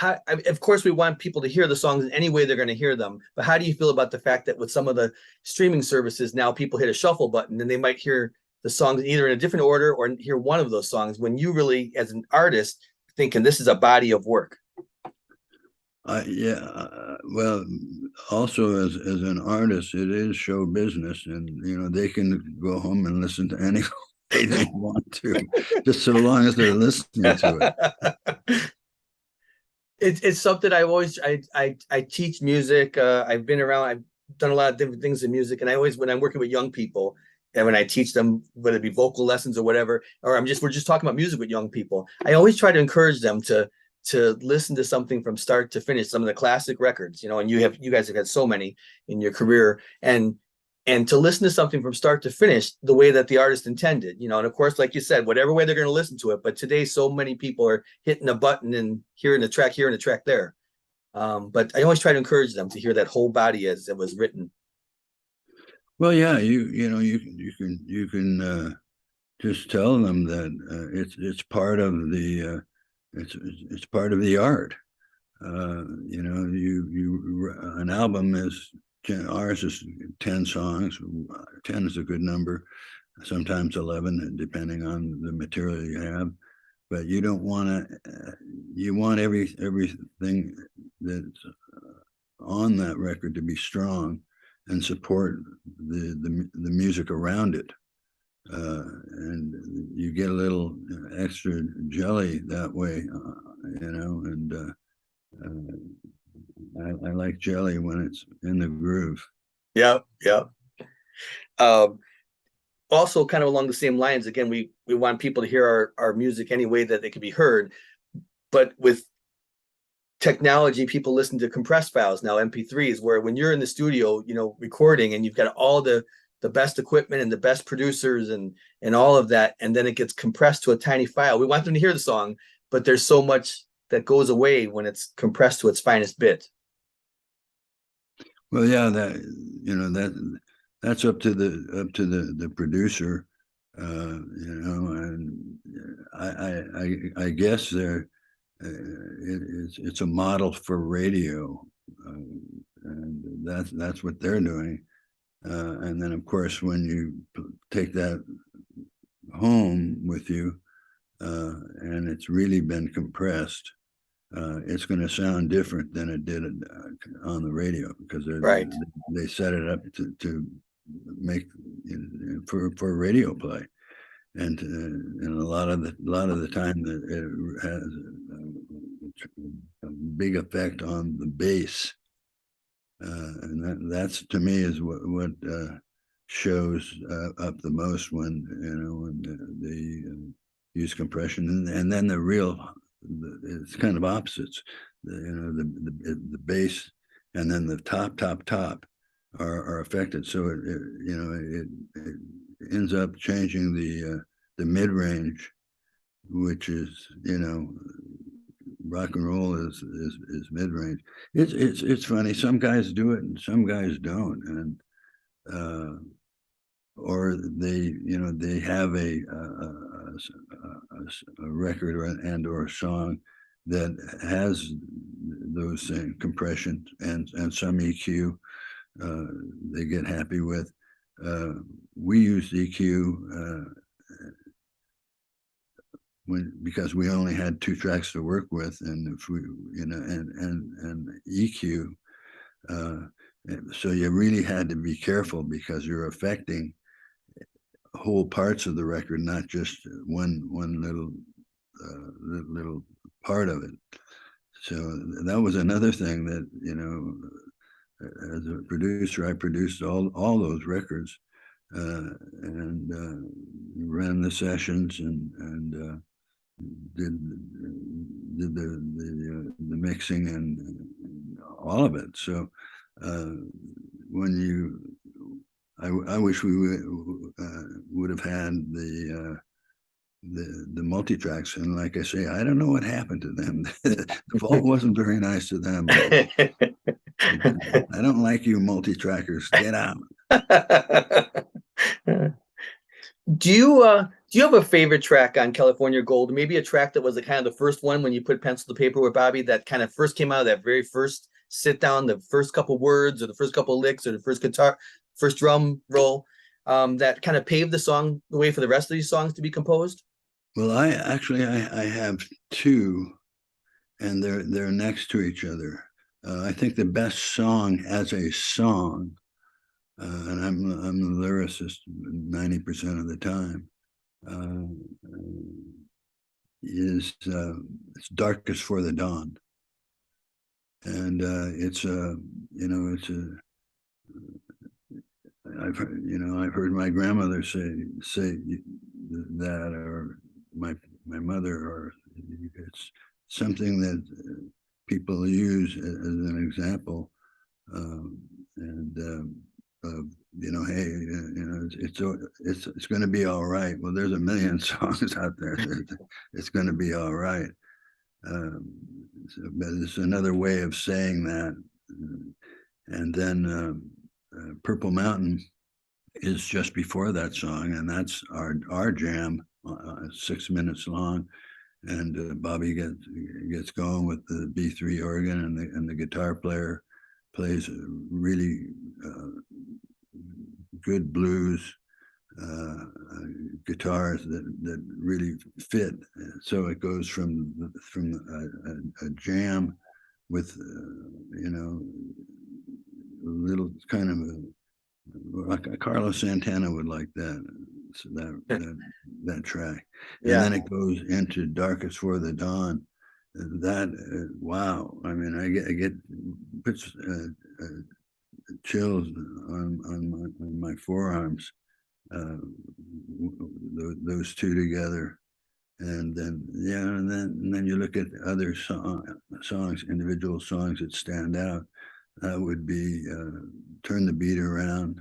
Speaker 1: of course we want people to hear the songs in any way they're going to hear them, but how do you feel about the fact that with some of the streaming services now, people hit a shuffle button and they might hear the songs either in a different order or hear one of those songs, when you really as an artist thinking this is a body of work?
Speaker 2: Yeah, well, also as an artist, it is show business, and you know they can go home and listen to any way they want to, just so long as they're listening to it.
Speaker 1: It's something I always I teach music. I've been around. I've done a lot of different things in music, and I always, when I'm working with young people and when I teach them, whether it be vocal lessons or whatever, or we're just talking about music with young people, I always try to encourage them to listen to something from start to finish, some of the classic records, you know. And you guys have had so many in your career, and to listen to something from start to finish the way that the artist intended, you know. And of course, like you said, whatever way they're going to listen to it. But today, so many people are hitting a button and hearing the track here and the track there. But I always try to encourage them to hear that whole body as it was written.
Speaker 2: Well, yeah, you can just tell them that it's part of the it's part of the art. An album is ours is 10 songs. 10 is a good number. Sometimes 11, depending on the material you have. But you don't want to. You want everything that's on that record to be strong and support the music around it. And you get a little extra jelly that way, and I like jelly when it's in the groove.
Speaker 1: Yeah, yeah. Um, Also, kind of along the same lines, again, we want people to hear our music any way that they can be heard. But with technology, people listen to compressed files now, MP3s, where when you're in the studio, recording, and you've got all the best equipment and the best producers and all of that, and then it gets compressed to a tiny file. We want them to hear the song, but there's so much that goes away when it's compressed to its finest bit.
Speaker 2: Well, yeah, that's up to the producer, and I guess it's a model for radio, and that's what they're doing. And then, of course, when you take that home with you, and it's really been compressed, it's going to sound different than it did on the radio, because
Speaker 1: Right.
Speaker 2: they set it up to make for radio play, and a lot of the time that it has a big effect on the bass, and that's to me is what shows up the most when they use compression, and then it's kind of opposites. The bass and then the top are affected. So it ends up changing the mid range, which is rock and roll is mid range. It's funny. Some guys do it and some guys don't, and uh, or they have a record or a song that has those compression and some EQ they get happy with. We use EQ because we only had 2 tracks to work with, and if we and EQ. Uh, so you really had to be careful because you're affecting whole parts of the record, not just one little part of it. So that was another thing that as a producer, I produced all those records, and ran the sessions and did the mixing and all of it. So when I wish we would have had the multi tracks, and like I say, I don't know what happened to them. The vault wasn't very nice to them. I don't like you multi trackers. Get out.
Speaker 1: Do you have a favorite track on California Gold? Maybe a track that was the kind of the first one when you put pencil to paper with Bobby, that kind of first came out of that very first sit down, the first couple words or the first couple licks or the first guitar, first drum roll, that kind of paved the way for the rest of these songs to be composed?
Speaker 2: Well, I have two, and they're next to each other. I think the best song as a song, and I'm the lyricist 90% of the time, uh, is it's Darkest for the Dawn, and it's a it's a I've heard my grandmother say that, or my mother, or it's something that people use as an example, and of hey, it's going to be all right. Well, there's a million songs out there that it's going to be all right. But it's another way of saying that. And then Purple Mountain is just before that song, and that's our jam, 6 minutes long. And Bobby gets going with the B3 organ, and the guitar player plays really good blues guitars that really fit. So it goes from a jam with a little kind of like a Carlos Santana would like that. So that track, and
Speaker 1: Yeah.
Speaker 2: then it goes into Darkest for the Dawn. That wow! I mean, I get puts chills on my forearms. Uh, those two together, and then you look at other songs, individual songs that stand out. That would be "Turn the Beat Around."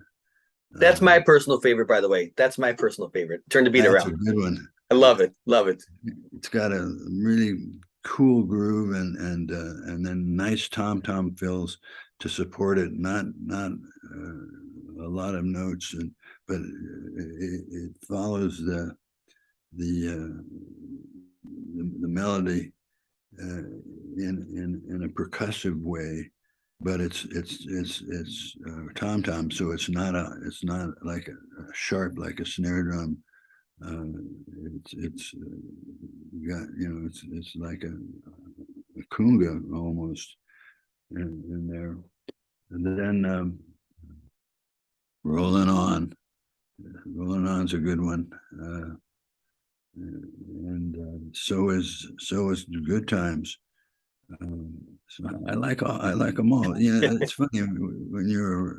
Speaker 1: That's
Speaker 2: Uh,
Speaker 1: my personal favorite, by the way. That's my personal favorite. Turn the beat
Speaker 2: that's a
Speaker 1: around.
Speaker 2: good one.
Speaker 1: I love it. Love it.
Speaker 2: It's got a really cool groove, and then nice tom fills to support it. Not a lot of notes, but it follows the uh, the melody in a percussive way, but it's tom, so it's not like a sharp like a snare drum. It's got it's like a kunga almost in there, and then rolling on. Rolling On's a good one. And so is Good Times. So I like them all. It's funny when you're a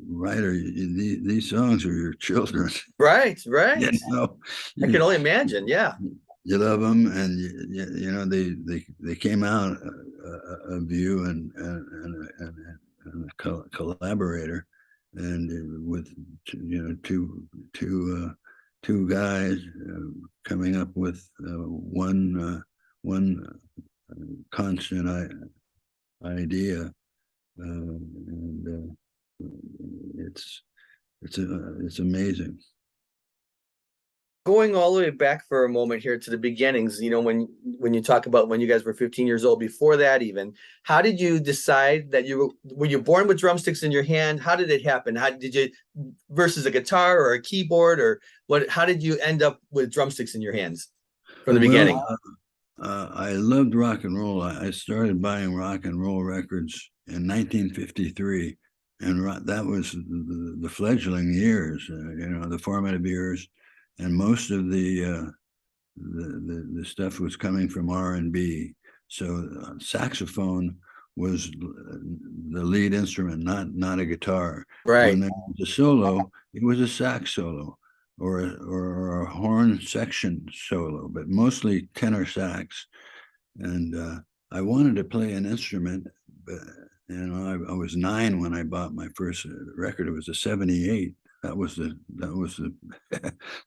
Speaker 2: writer. These songs are your children.
Speaker 1: Right,
Speaker 2: you
Speaker 1: right.
Speaker 2: know,
Speaker 1: I
Speaker 2: you,
Speaker 1: can only imagine. Yeah.
Speaker 2: you love them, and they came out of you and a collaborator, and with two guys coming up with one constant idea, and it's it's amazing.
Speaker 1: Going all the way back for a moment here to the beginnings, when you talk about when you guys were 15 years old, before that even, how did you decide that were you born with drumsticks in your hand? How did it happen? How did you versus a guitar or a keyboard or what? How did you end up with drumsticks in your hands from the beginning?
Speaker 2: Well, I loved rock and roll. I started buying rock and roll records in 1953, and that was the fledgling years, the formative years, and most of the stuff was coming from R&B. So saxophone was the lead instrument, not a guitar. When
Speaker 1: Right.
Speaker 2: there was a solo, it was a sax solo or a horn section solo, but mostly tenor sax. And I wanted to play an instrument, but I was 9 when I bought my first record. It was a '78. That was the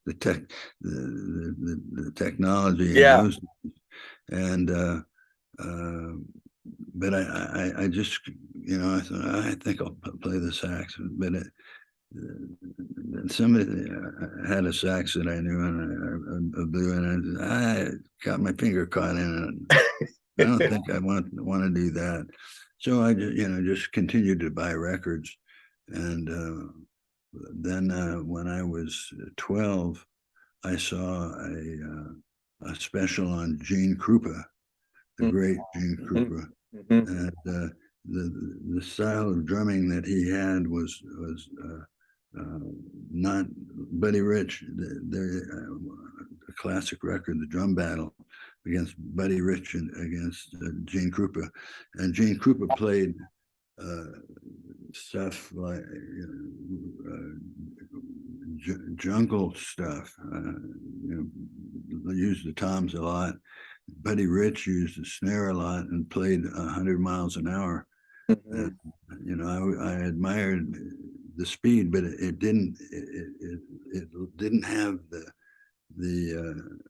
Speaker 2: the tech the technology in
Speaker 1: Yeah.
Speaker 2: those days. And uh, but I just I thought I think I'll play the sax, but somebody had a sax that I knew and I blew, and I got my finger caught in it. I don't think I want to do that. So I just continued to buy records, and then when I was 12, I saw a special on Gene Krupa, the great Gene
Speaker 1: Mhm.
Speaker 2: Krupa,
Speaker 1: Mhm.
Speaker 2: and the style of drumming that he had was not Buddy Rich. The classic record, the drum battle against Buddy Rich and against Gene Krupa, and Gene Krupa played uh, stuff like jungle stuff. They used the toms a lot. Buddy Rich used the snare a lot and played 100 miles an hour. And,
Speaker 1: Mhm.
Speaker 2: I admired the speed, but it didn't have the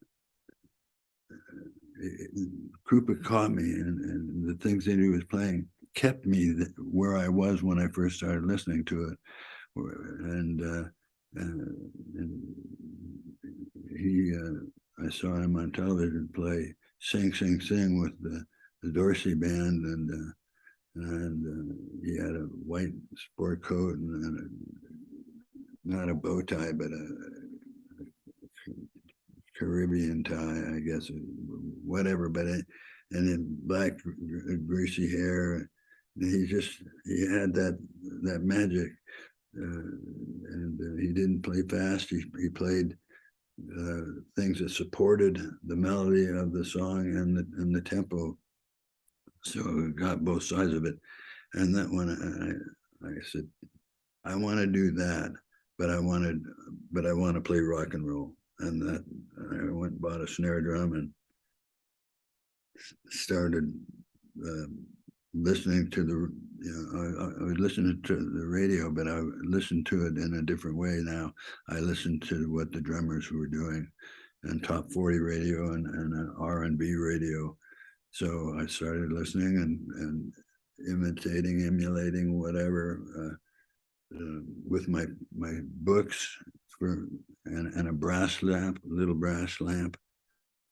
Speaker 2: Krupa caught me, and the things that he was playing kept me where I was when I first started listening to it, and I saw him on television play Sing Sing Sing with the Dorsey band, and he had a white sport coat and not a bow tie, but a Caribbean tie, I guess, whatever. But and then black greasy hair. He had that magic, and he didn't play fast. He played things that supported the melody of the song and the tempo. So it got both sides of it. And that when I said, I want to do that, but I want to play rock and roll. And that I went and bought a snare drum and started listening to I was listening to the radio, but I listened to it in a different way now. I listened to what the drummers were doing, and top 40 radio and R&B radio. So I started listening and imitating, emulating, whatever, with my books and a brass lamp, a little brass lamp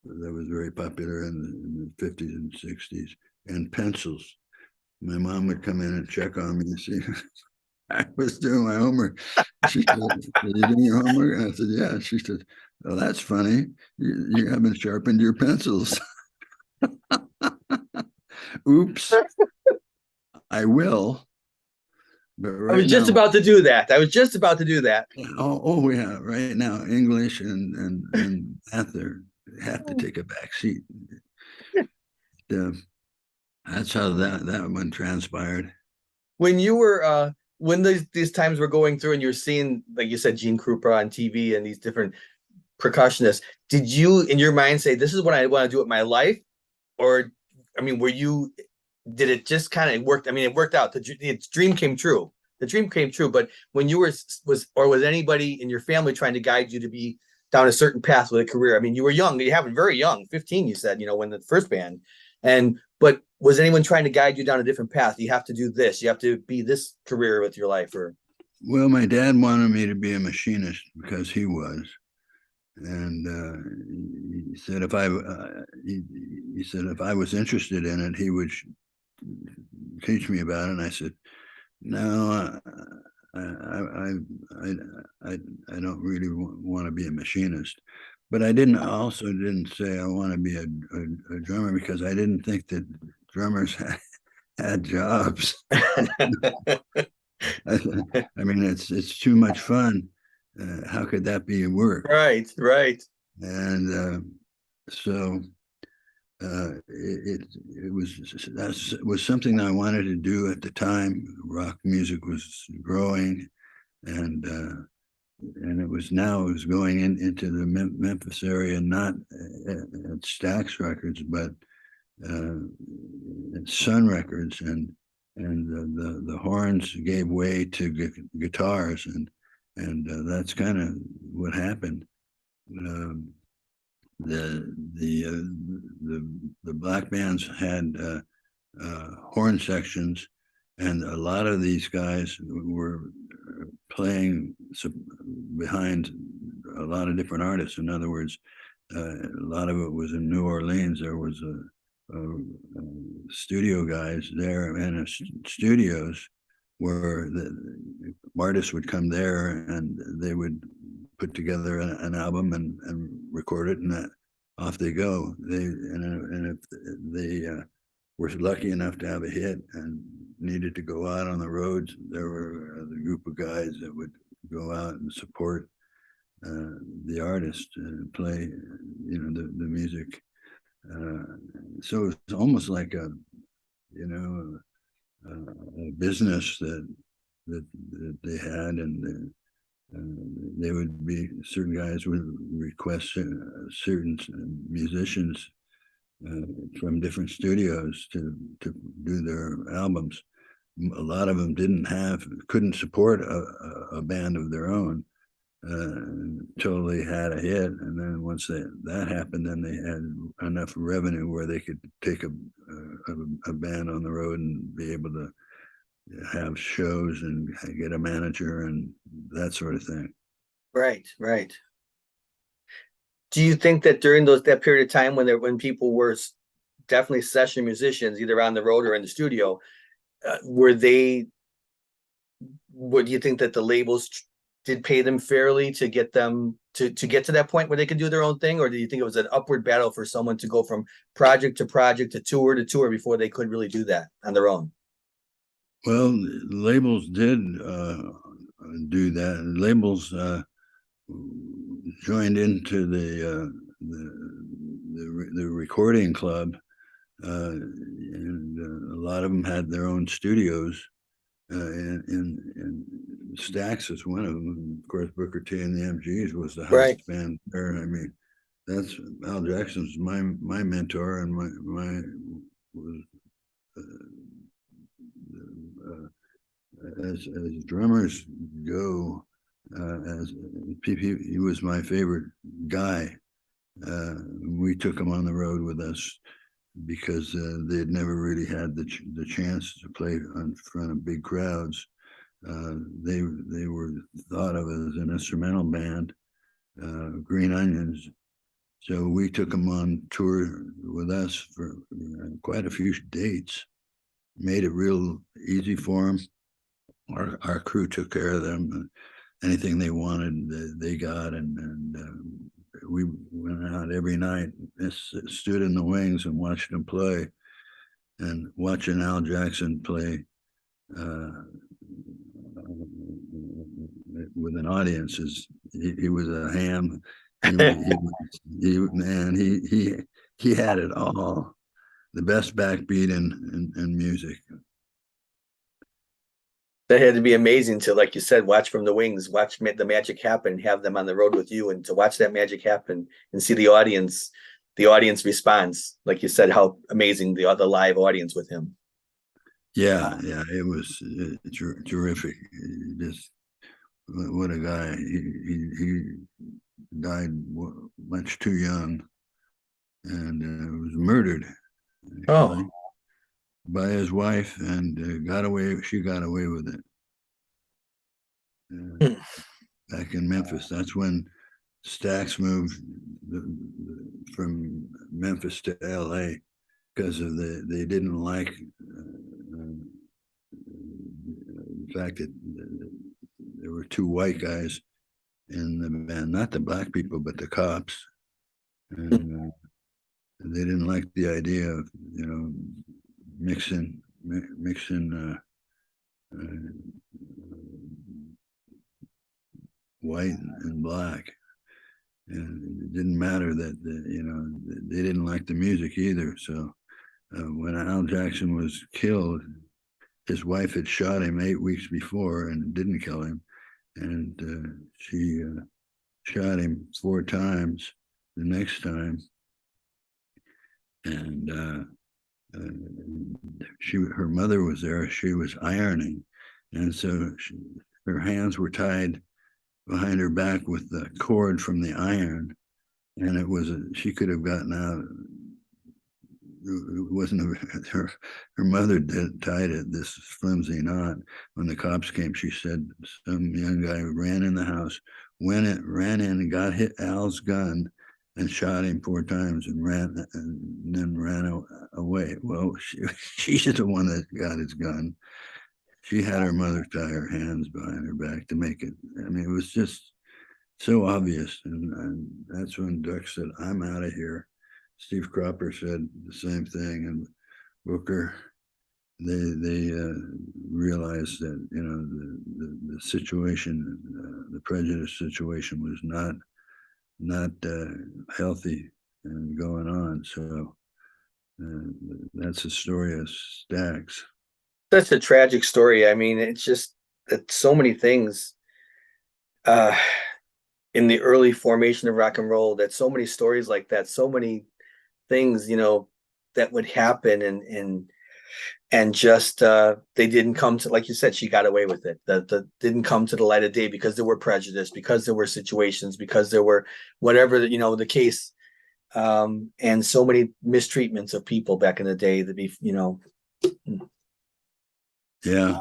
Speaker 2: that was very popular in the 50s and 60s, and pencils. My mom would come in and check on me and see I was doing my homework. She said, "Are you doing your homework?" And I said, "Yeah." She said, "Well, that's funny. You haven't sharpened your pencils." Oops. I will. But
Speaker 1: I was
Speaker 2: right
Speaker 1: just
Speaker 2: now,
Speaker 1: about to do that. I was just about to do that.
Speaker 2: oh yeah, right now, English and math have to take a back seat. That's how that one transpired.
Speaker 1: When you were when these times were going through and you're seeing, like you said, Gene Krupa on TV and these different percussionists, did you in your mind say, this is what I want to do with my life? Or I mean, did it just kind of work? I mean, it worked out. The dream came true. The dream came true. But when you was anybody in your family trying to guide you to be down a certain path with a career? I mean, you were young. You have it very young, 15, you said, when the first band. But was anyone trying to guide you down a different path? You have to do this. You have to be this career with your life, or?
Speaker 2: Well, my dad wanted me to be a machinist because he was, and he said he said if I was interested in it, he would teach me about it. And I said, no, I don't really want to be a machinist. But I didn't say I want to be a drummer, because I didn't think that drummers had jobs. I mean, it's too much fun. How could that be work?
Speaker 1: Right, right.
Speaker 2: And so it was something I wanted to do at the time. Rock music was growing, and it was going into the Memphis area, not at Stax Records, but at Sun Records, and the horns gave way to guitars, and that's kind of what happened. The black bands had horn sections, and a lot of these guys were playing behind a lot of different artists. In other words, a lot of it was in New Orleans. There was a studio guys there, and studios where the artists would come there and they would put together an album and record it, and that off they go. And if they were lucky enough to have a hit and needed to go out on the roads, there were the group of guys that would go out and support the artist and play, the music. So it's almost like a business that they had, and they would be, certain guys would request certain musicians from different studios to do their albums. A lot of them couldn't support a band of their own until they had a hit, and then once that happened, then they had enough revenue where they could take a band on the road and be able to have shows and get a manager and that sort of thing.
Speaker 1: Right, right. Do you think that during that period of time when people were definitely session musicians, either on the road or in the studio, were they? Would you think that the labels did pay them fairly to get them to get to that point where they could do their own thing, or do you think it was an upward battle for someone to go from project to project to tour before they could really do that on their own?
Speaker 2: Well, labels did do that. Labels joined into the recording club, and a lot of them had their own studios. And Stax is one of them. Of course, Booker T and the MGs was the house
Speaker 1: Right.
Speaker 2: band there. I mean, that's Al Jackson's my mentor, and my was as drummers go. As he was my favorite guy. We took him on the road with us because they had never really had the chance to play in front of big crowds. They were thought of as an instrumental band, Green Onions. So we took them on tour with us for quite a few dates. Made it real easy for them. Our crew took care of them. Anything they wanted, they got, and we went out every night, stood in the wings and watched them play. And watching Al Jackson play uh, with an audience he was a ham. He had it all. The best backbeat in music.
Speaker 1: That had to be amazing to, like you said, watch from the wings, watch the magic happen, have them on the road with you, and to watch that magic happen and see the audience response. Like you said, how amazing the live audience with him.
Speaker 2: Yeah, yeah, it was terrific. Just what a guy. He died much too young and was murdered
Speaker 1: Oh,
Speaker 2: actually by his wife, and got away. She got away with it
Speaker 1: hmm.
Speaker 2: back in Memphis. That's when Stax moved from Memphis to L.A. because of they didn't like the fact that there were two white guys in the band, not the black people, but the cops, and they didn't like the idea of mixing white and black, and it didn't matter that they didn't like the music either. So when Al Jackson was killed, his wife had shot him 8 weeks before and didn't kill him, and she shot him 4 times the next time, and her mother was there. She was ironing, and so her hands were tied behind her back with the cord from the iron, and she could have gotten out. It wasn't her mother tied it, this flimsy knot. When the cops came, she said some young guy ran in the house, ran in and got hit Al's gun and shot him 4 times and then ran away. Well, she's the one that got his gun. She had her mother tie her hands behind her back to make it. I mean, it was just so obvious. And that's when Duck said, "I'm out of here." Steve Cropper said the same thing, and Booker. They realized that the situation, the prejudice situation, was not healthy and going on. So that's the story of Stax.
Speaker 1: Such a tragic story. I mean, it's just that so many things uh, in the early formation of rock and roll. That so many stories like that, so many things, that would happen, and just they didn't come to, like you said, she got away with it. The didn't come to the light of day because there were prejudice, because there were situations, because there were whatever the case, and so many mistreatments of people back in the day that be.
Speaker 2: Yeah,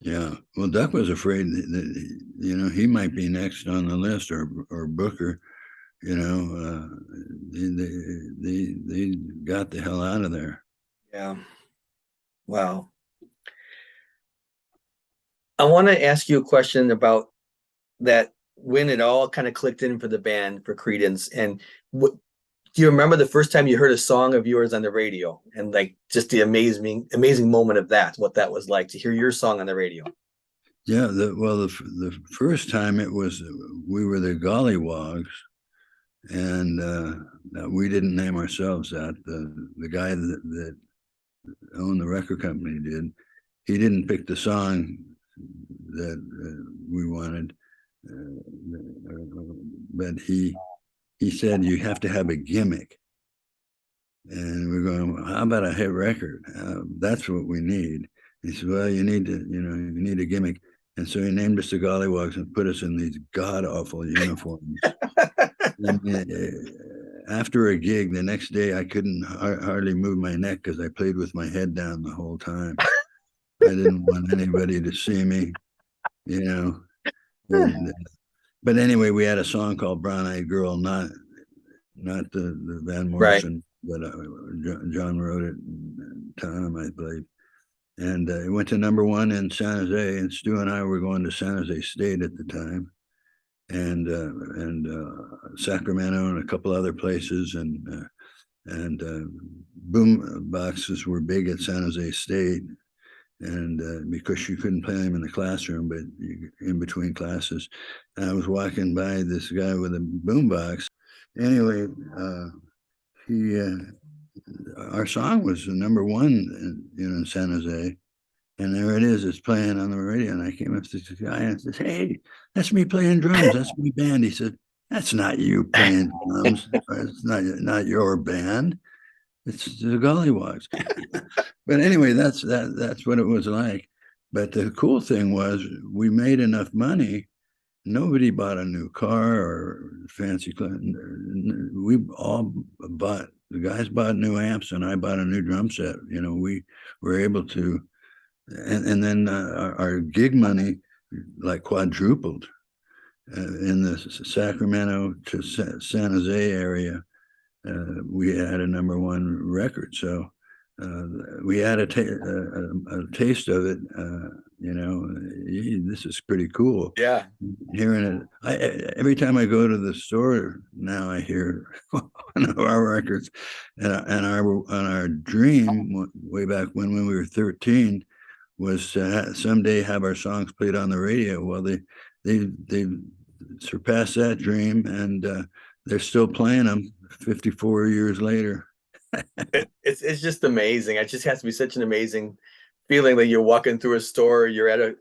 Speaker 2: Yeah. Well, Duck was afraid that, he might be next on the list, or Booker. They got the hell out of there.
Speaker 1: Yeah. Wow. I want to ask you a question about that when it all kind of clicked in for the band for Creedence. And what do you remember the first time you heard a song of yours on the radio and like just the amazing moment of that, what that was like to hear your song on the radio?
Speaker 2: Yeah. The first time it was, we were the Gollywogs, and we didn't name ourselves that. The guy that owned the record company did. He didn't pick the song that we wanted, but he said you have to have a gimmick. And we're going, well, how about a hit record? That's what we need. He said, well, you need a gimmick. And so he named us the Gollywogs and put us in these god awful uniforms. And after a gig, the next day, I couldn't hardly move my neck because I played with my head down the whole time. I didn't want anybody to see me, you know. And, but anyway, we had a song called Brown Eyed Girl, not the Van
Speaker 1: Right.
Speaker 2: Morrison, but John wrote it, and Tom, I believe. And it went to number one in San Jose. And Stu and I were going to San Jose State at the time, and Sacramento and a couple other places, and boom boxes were big at San Jose State, and because you couldn't play them in the classroom, but in between classes. And I was walking by this guy with a boombox. Anyway, he our song was number one in San Jose, and there it is. It's playing on the radio, and I came up to this guy and I said, "Hey, that's me playing drums. That's my band." He said, "That's not you playing drums. It's not your band. It's the Gollywogs." But anyway, that's what it was like. But the cool thing was we made enough money. Nobody bought a new car or fancy clothes. We all bought, the guys bought new amps, and I bought a new drum set. We were able to, and then our gig money like quadrupled in the Sacramento to San Jose area. We had a number one record. So we had a taste of it. This is pretty cool.
Speaker 1: Yeah.
Speaker 2: Hearing it, every time I go to the store now, I hear one of our records, and our dream way back when we were 13 was to someday have our songs played on the radio. Well, they surpassed that dream, and they're still playing them 54 years later.
Speaker 1: It's just amazing. It just has to be such an amazing feeling that you're walking through a store, you're at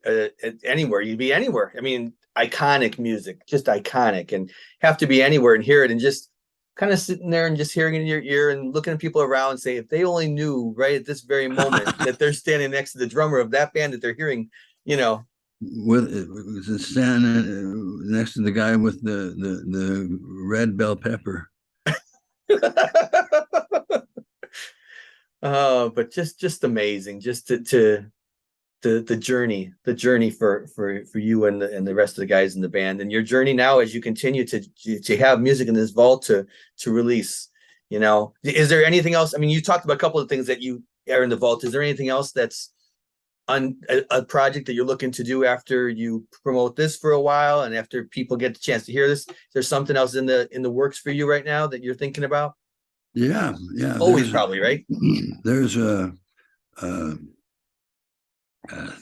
Speaker 1: anywhere, you'd be anywhere. I mean, iconic music, just iconic, and have to be anywhere and hear it, and just kind of sitting there and just hearing it in your ear and looking at people around and say, if they only knew right at this very moment that they're standing next to the drummer of that band that they're hearing, you know.
Speaker 2: With standing next to the guy with the red bell pepper.
Speaker 1: But just amazing, just to the journey for you and the rest of the guys in the band, and your journey now as you continue to have music in this vault to release. Is there anything else? I mean, you talked about a couple of things that you are in the vault. Is there anything else that's on a project that you're looking to do after you promote this for a while and after people get the chance to hear this? Is there something else in the works for you right now that you're thinking about?
Speaker 2: Yeah, yeah.
Speaker 1: Always, probably, right?
Speaker 2: There's a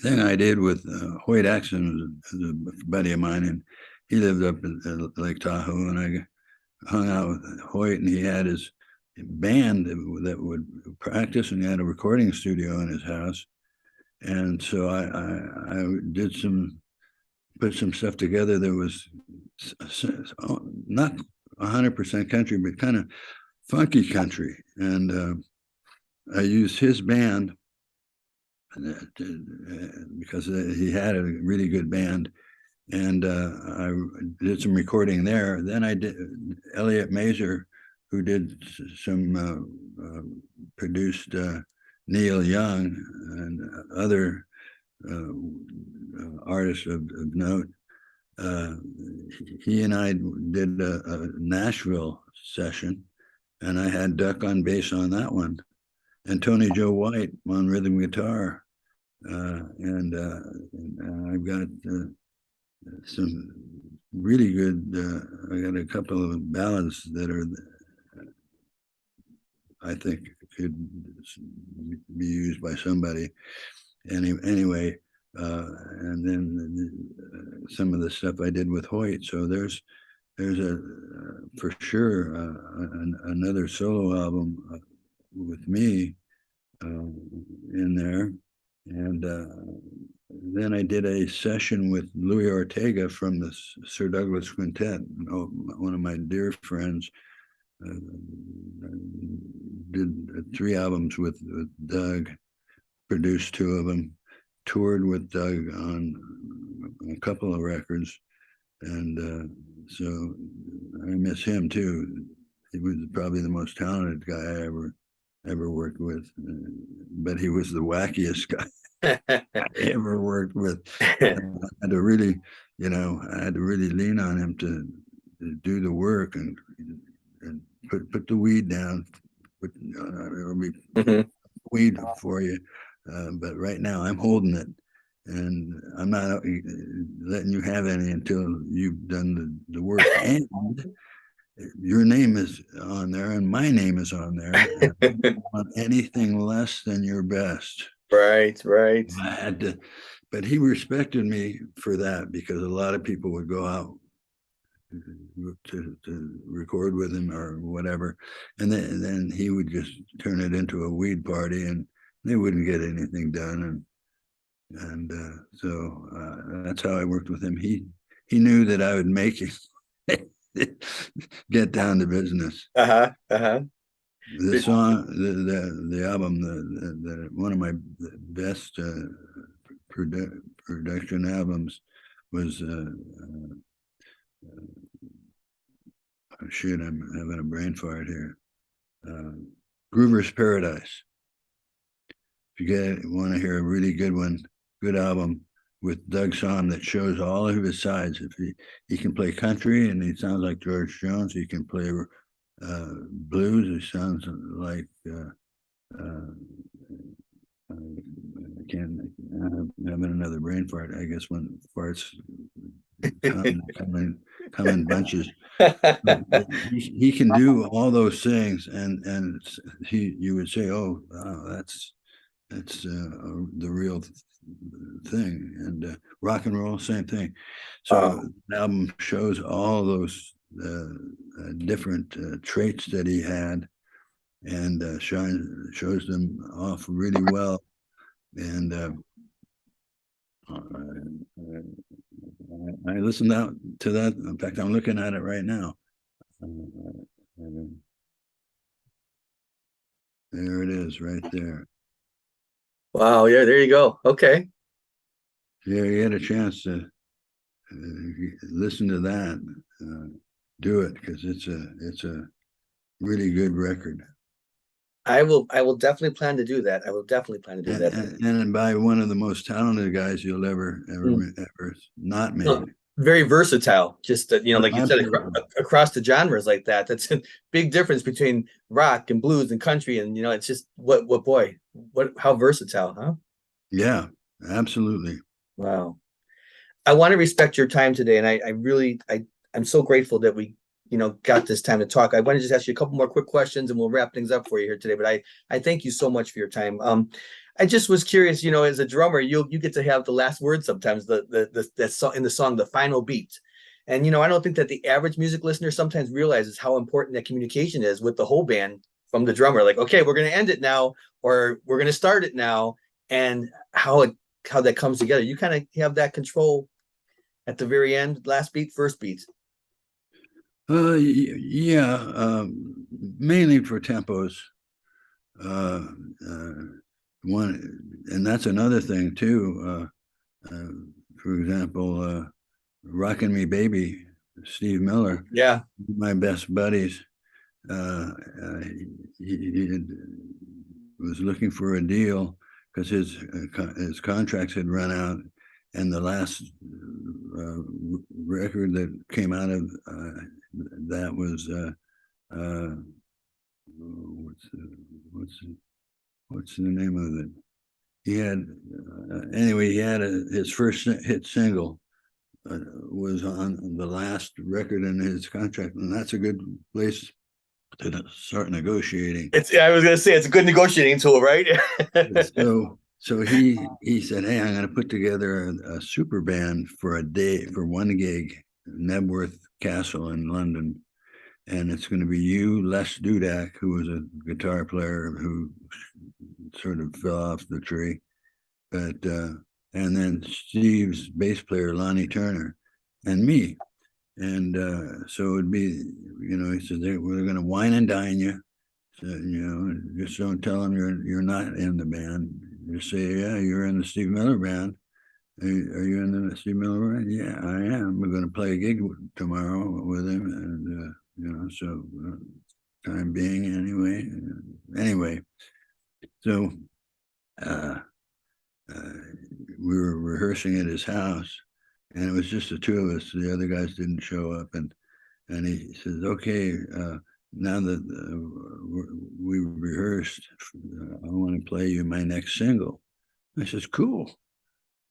Speaker 2: thing I did with Hoyt Axon, was a buddy of mine, and he lived up in Lake Tahoe, and I hung out with Hoyt, and he had his band that would practice, and he had a recording studio in his house. And so I did put some stuff together that was not 100% country, but kind of funky country. And I used his band because he had a really good band. And I did some recording there. Then I did Elliot Mazer, who did some produced Neil Young and other artists of note. He and I did a Nashville session, and I had Duck on bass on that one, and Tony Joe White on rhythm guitar. And I've got some really good, I got a couple of ballads that are, I think, could be used by somebody. Anyway, and then some of the stuff I did with Hoyt. So there's a for sure another solo album with me in there, and then I did a session with Louis Ortega from the Sir Douglas Quintet, one of my dear friends. Did 3 albums with Doug, produced 2 of them, toured with Doug on a couple of records, and so I miss him too. He was probably the most talented guy I ever worked with, but he was the wackiest guy I ever worked with. I had to really, I had to really lean on him to do the work and put the weed down. It'll be weed for you, but right now I'm holding it, and I'm not letting you have any until you've done the work. And your name is on there, and my name is on there. And I don't want anything less than your best.
Speaker 1: Right.
Speaker 2: I had to, but he respected me for that, because a lot of people would go out to record with him or whatever, and then he would just turn it into a weed party, and they wouldn't get anything done, and so that's how I worked with him. He knew that I would make it get down to business. The song, the album, the one of my best production albums was oh, shit, I'm having a brain fart here. Groover's Paradise. If you want to hear a really good one, good album with Doug Somm that shows all of his sides. If he can play country and he sounds like George Jones, he can play blues. He sounds like I can't. I'm having another brain fart. I guess when farts come in bunches. He can do all those things, and you would say, oh, wow, that's the real thing. And rock and roll, same thing. So the album shows all those different traits that he had, and shows them off really well. And I listened out to that. In fact, I'm looking at it right now. There it is, right there.
Speaker 1: Wow. Yeah. There you go. Okay.
Speaker 2: Yeah, you had a chance to listen to that. Do it, because it's a really good record.
Speaker 1: I will definitely plan to do that. I will definitely plan to do that.
Speaker 2: And by one of the most talented guys you'll ever not meet.
Speaker 1: Very versatile. Just like you said,
Speaker 2: Absolutely.
Speaker 1: across the genres like that. That's a big difference between rock and blues and country. And it's just how versatile, huh?
Speaker 2: Yeah, absolutely.
Speaker 1: Wow. I want to respect your time today, and I'm so grateful that we got this time to talk. I want to just ask you a couple more quick questions, and we'll wrap things up for you here today. But I thank you so much for your time. I just was curious, as a drummer, you get to have the last word sometimes, that song in the song, the final beat. And I don't think that the average music listener sometimes realizes how important that communication is with the whole band from the drummer. Like, okay, we're going to end it now, or we're going to start it now, and how that comes together. You kind of have that control at the very end, last beat, first beat.
Speaker 2: Yeah, mainly for tempos. One, and that's another thing too. For example, "Rockin' Me Baby," Steve Miller.
Speaker 1: Yeah,
Speaker 2: my best buddies. He was looking for a deal, because his contracts had run out, and the last record that came out of that was what's the name of it? He had anyway. He had his first hit single was on the last record in his contract, and that's a good place to start negotiating.
Speaker 1: I was gonna say it's a good negotiating tool, right?
Speaker 2: So he said, "Hey, I'm going to put together a super band for a day for one gig, Nebworth Castle in London, and it's going to be you, Les Dudak, who was a guitar player who sort of fell off the tree, but and then Steve's bass player, Lonnie Turner, and me." And so it'd be, he said, we're going to wine and dine you. So, just don't tell them you're not in the band. Just say, yeah, you're in the Steve Miller band. Are you in the Steve Miller band? Yeah, I am. We're going to play a gig tomorrow with him. And, so time being anyway. Anyway, so we were rehearsing at his house, and it was just the two of us. The other guys didn't show up, and he says, "Okay, now that we rehearsed, I want to play you my next single." I says, "Cool."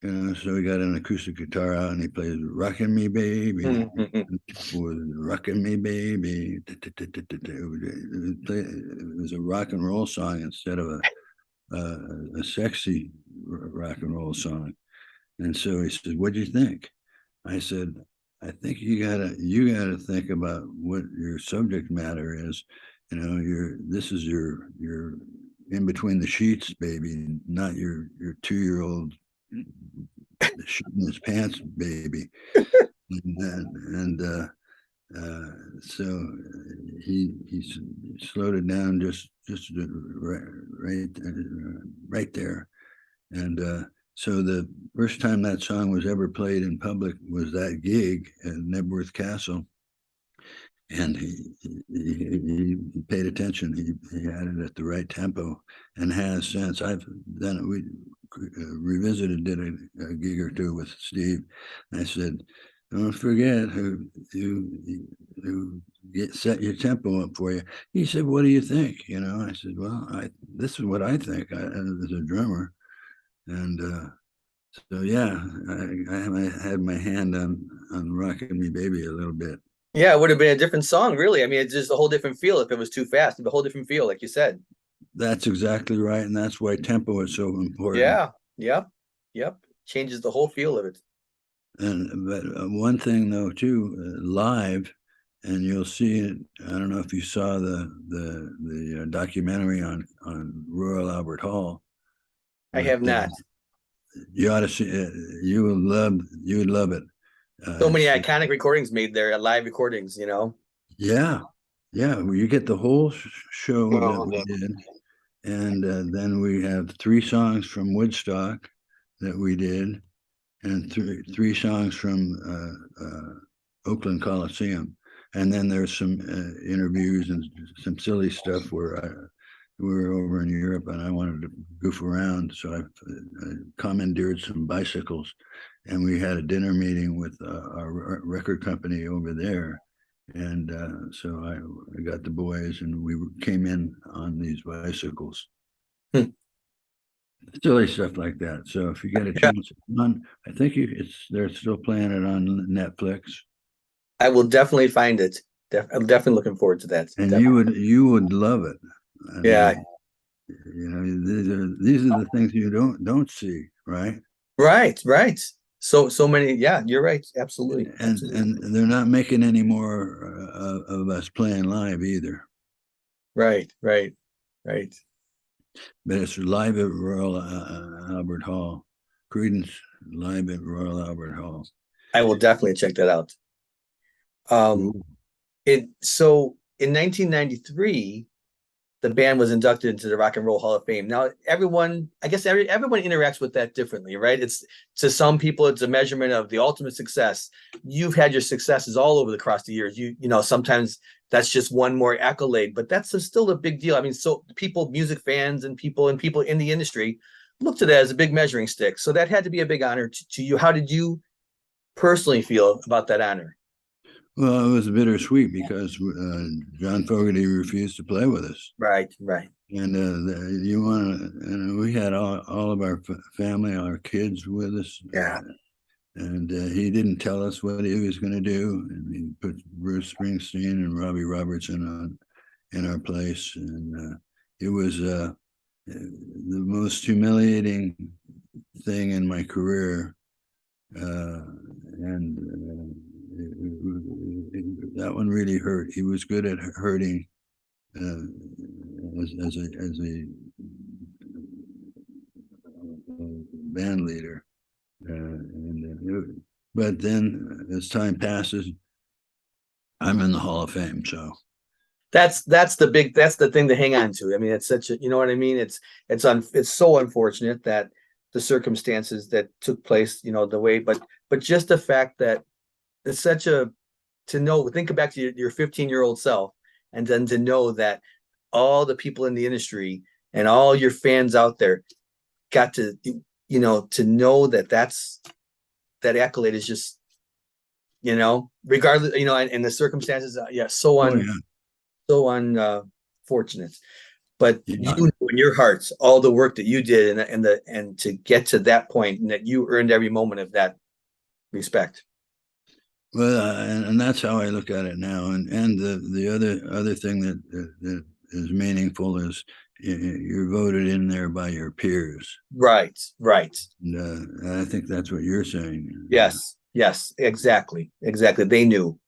Speaker 2: So he got an acoustic guitar out and he plays "Rockin' Me Baby," with "Rockin' Me Baby." It was a rock and roll song instead of a sexy rock and roll song. And so he said, "What'd you think?" I said, "I think you gotta think about what your subject matter is. This is your in between the sheets, baby, not your 2-year-old shitting his pants, baby." And so he slowed it down just right there. And so the first time that song was ever played in public was that gig at Nebworth Castle, and he paid attention. He had it at the right tempo, and has since. I've done it. We revisited, did a gig or two with Steve. And I said, "Don't forget who set your tempo up for you." He said, "What do you think?" I said, "Well, this is what I think as a drummer." And so yeah, I had my hand on "Rockin' Me Baby" a little bit.
Speaker 1: Yeah, it would have been a different song, really. I mean, it's just a whole different feel if it was too fast. It'd be a whole different feel, like you said.
Speaker 2: That's exactly right, and that's why tempo is so important.
Speaker 1: Yeah, yep. Changes the whole feel of it.
Speaker 2: But one thing though too, live, and you'll see it. I don't know if you saw the documentary on Royal Albert Hall.
Speaker 1: I have not.
Speaker 2: You ought to see it. You would love it.
Speaker 1: So many iconic recordings made there, live recordings.
Speaker 2: Yeah, well, you get the whole show that we did, and then we have 3 songs from Woodstock that we did, and three songs from Oakland Coliseum, and then there's some interviews and some silly stuff where we were over in Europe and I wanted to goof around, so I commandeered some bicycles, and we had a dinner meeting with our record company over there. And so I got the boys, and we came in on these bicycles. Silly stuff like that. So if you get a chance, I think they're still playing it on Netflix.
Speaker 1: I will definitely find it. I'm definitely looking forward to that.
Speaker 2: And
Speaker 1: definitely.
Speaker 2: you would love it.
Speaker 1: Yeah.
Speaker 2: These are the things you don't see, right?
Speaker 1: Right. So many. Yeah, you're right. Absolutely.
Speaker 2: And they're not making any more of us playing live either.
Speaker 1: Right.
Speaker 2: But it's live at Royal Albert Hall. Creedence live at Royal Albert Hall.
Speaker 1: I will definitely check that out. So in 1993, the band was inducted into the Rock and Roll Hall of Fame. Now, everyone interacts with that differently, right? It's, to some people, it's a measurement of the ultimate success. You've had your successes all over across the years. Sometimes that's just one more accolade, but that's still a big deal. I mean, so people, music fans, and people in the industry looked at it as a big measuring stick. So that had to be a big honor to you. How did you personally feel about that honor?
Speaker 2: Well, it was bittersweet because John Fogerty refused to play with us.
Speaker 1: Right, right.
Speaker 2: And you want to, and we had all of our family, our kids with us.
Speaker 1: Yeah.
Speaker 2: And he didn't tell us what he was going to do. And he put Bruce Springsteen and Robbie Robertson on in our place. And it was the most humiliating thing in my career. And that one really hurt. He was good at hurting as a band leader. But then as time passes, I'm in the Hall of Fame. So
Speaker 1: That's the thing to hang on to. I mean, it's such a, you know what I mean? It's so unfortunate that the circumstances that took place, you know, the way, but just the fact that it's such a, to know, think back to your 15-year-old self, and then to know that all the people in the industry and all your fans out there got to, you know, to know that that accolade is just, you know, regardless, you know, and the circumstances, yeah,
Speaker 2: oh yeah,
Speaker 1: so unfortunate. But you
Speaker 2: yeah.
Speaker 1: know in your hearts all the work that you did, and to get to that point, and that you earned every moment of that respect.
Speaker 2: Well, and that's how I look at it now. And the other thing that is meaningful is you're voted in there by your peers.
Speaker 1: Right, right.
Speaker 2: And I think that's what you're saying.
Speaker 1: Yes, yes, exactly, exactly. They knew.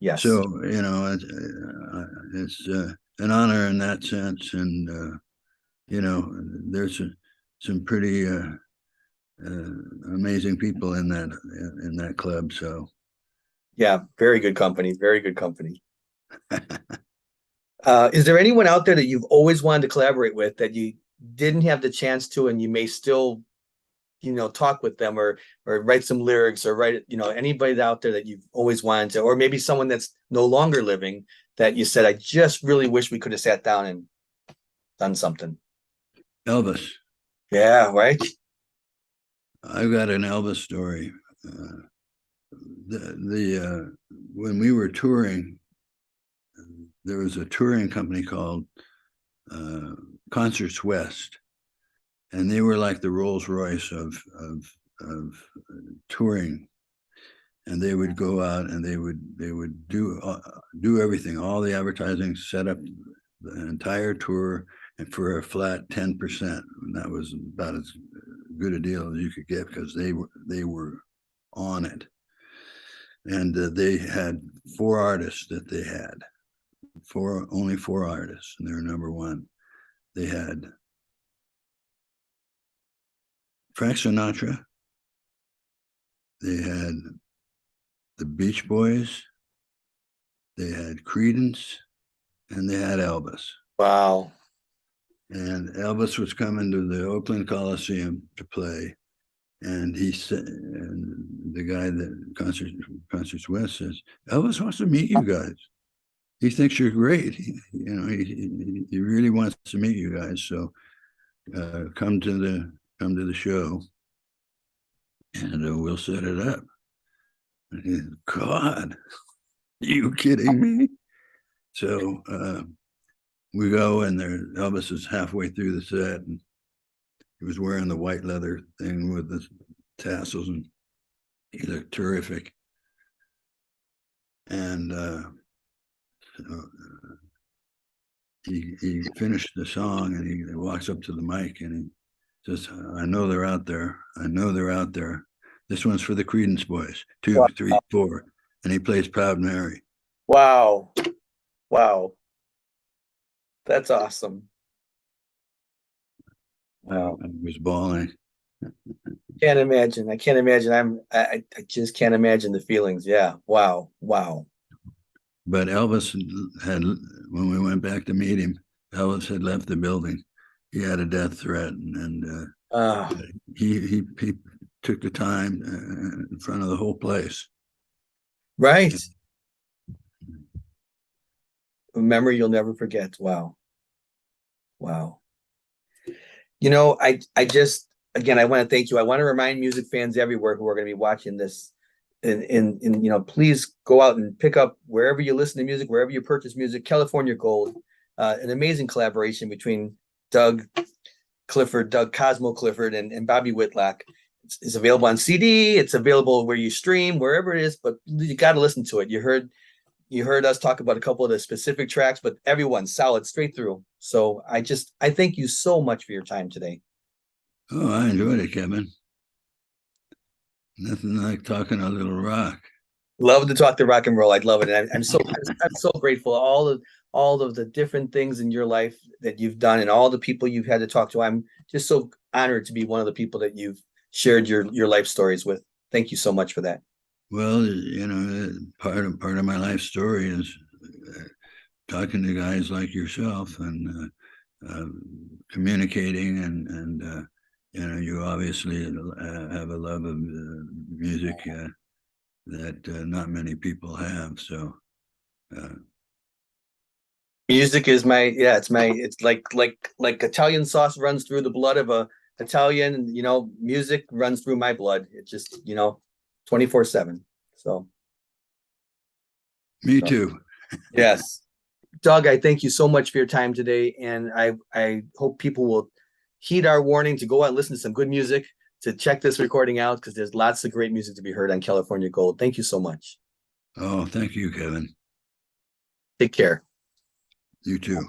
Speaker 1: Yes.
Speaker 2: So, you know, it's an honor in that sense. And, you know, there's some pretty amazing people in that club. So,
Speaker 1: Yeah, very good company. Very good company. Is there anyone out there that you've always wanted to collaborate with that you didn't have the chance to, and you may still, you know, talk with them, or write some lyrics, or write, you know, anybody out there that you've always wanted to, or maybe someone that's no longer living that you said, I just really wish we could have sat down and done something.
Speaker 2: Elvis,
Speaker 1: Yeah, right.
Speaker 2: I've got an Elvis story. Uh, the when we were touring, there was a touring company called uh, Concerts West, and they were like the Rolls Royce of touring. And they would go out and they would do everything, all the advertising, set up the entire tour, and for a flat 10%. And that was about as good a deal as you could get because they were on it. And they had four artists that they had, only four artists, and they were number one. They had Frank Sinatra, they had the Beach Boys, they had Creedence, and they had Elvis.
Speaker 1: Wow.
Speaker 2: And Elvis was coming to the Oakland Coliseum to play. And he said, and the guy that Concerts West says, Elvis wants to meet you guys. He thinks you're great. He really wants to meet you guys. So come to the show, and we'll set it up. And God, are you kidding me? So we go, and Elvis is halfway through the set, and he was wearing the white leather thing with the tassels, and he looked terrific. And so, he finished the song, and he walks up to the mic, and he says, I know they're out there. I know they're out there. This one's for the Creedence Boys. 2, 3, 4. And he plays Proud Mary.
Speaker 1: Wow. Wow. That's awesome. Wow.
Speaker 2: I was bawling.
Speaker 1: Can't imagine. I can't imagine. I just can't imagine the feelings. Yeah. Wow. Wow.
Speaker 2: But Elvis had, when we went back to meet him, Elvis had left the building. He had a death threat, and
Speaker 1: Uh,
Speaker 2: he took the time in front of the whole place.
Speaker 1: right. A memory you'll never forget. Wow. Wow. I just, again, I want to thank you. I want to remind music fans everywhere who are going to be watching this, and please go out and pick up wherever you listen to music, wherever you purchase music, California Gold, an amazing collaboration between Doug Cosmo Clifford and Bobby Whitlock. It's available on CD. It's available where you stream, wherever it is, but you got to listen to it. You heard us talk about a couple of the specific tracks, but everyone's solid straight through. So I thank you so much for your time today.
Speaker 2: Oh, I enjoyed it, Kevin. Nothing like talking a little rock.
Speaker 1: Love to talk to rock and roll. I'd love it. And I'm so grateful. All of the different things in your life that you've done and all the people you've had to talk to. I'm just so honored to be one of the people that you've shared your life stories with. Thank you so much for that.
Speaker 2: Well, part of my life story is talking to guys like yourself and communicating and you obviously have a love of music that not many people have. So
Speaker 1: Music is it's like Italian sauce runs through the blood of a Italian, music runs through my blood. It just, 24/7. So
Speaker 2: me too.
Speaker 1: yes. Doug, I thank you so much for your time today. And I hope people will heed our warning to go out and listen to some good music, to check this recording out, because there's lots of great music to be heard on California Gold. Thank you so much.
Speaker 2: Oh, thank you, Kevin.
Speaker 1: Take care.
Speaker 2: You too.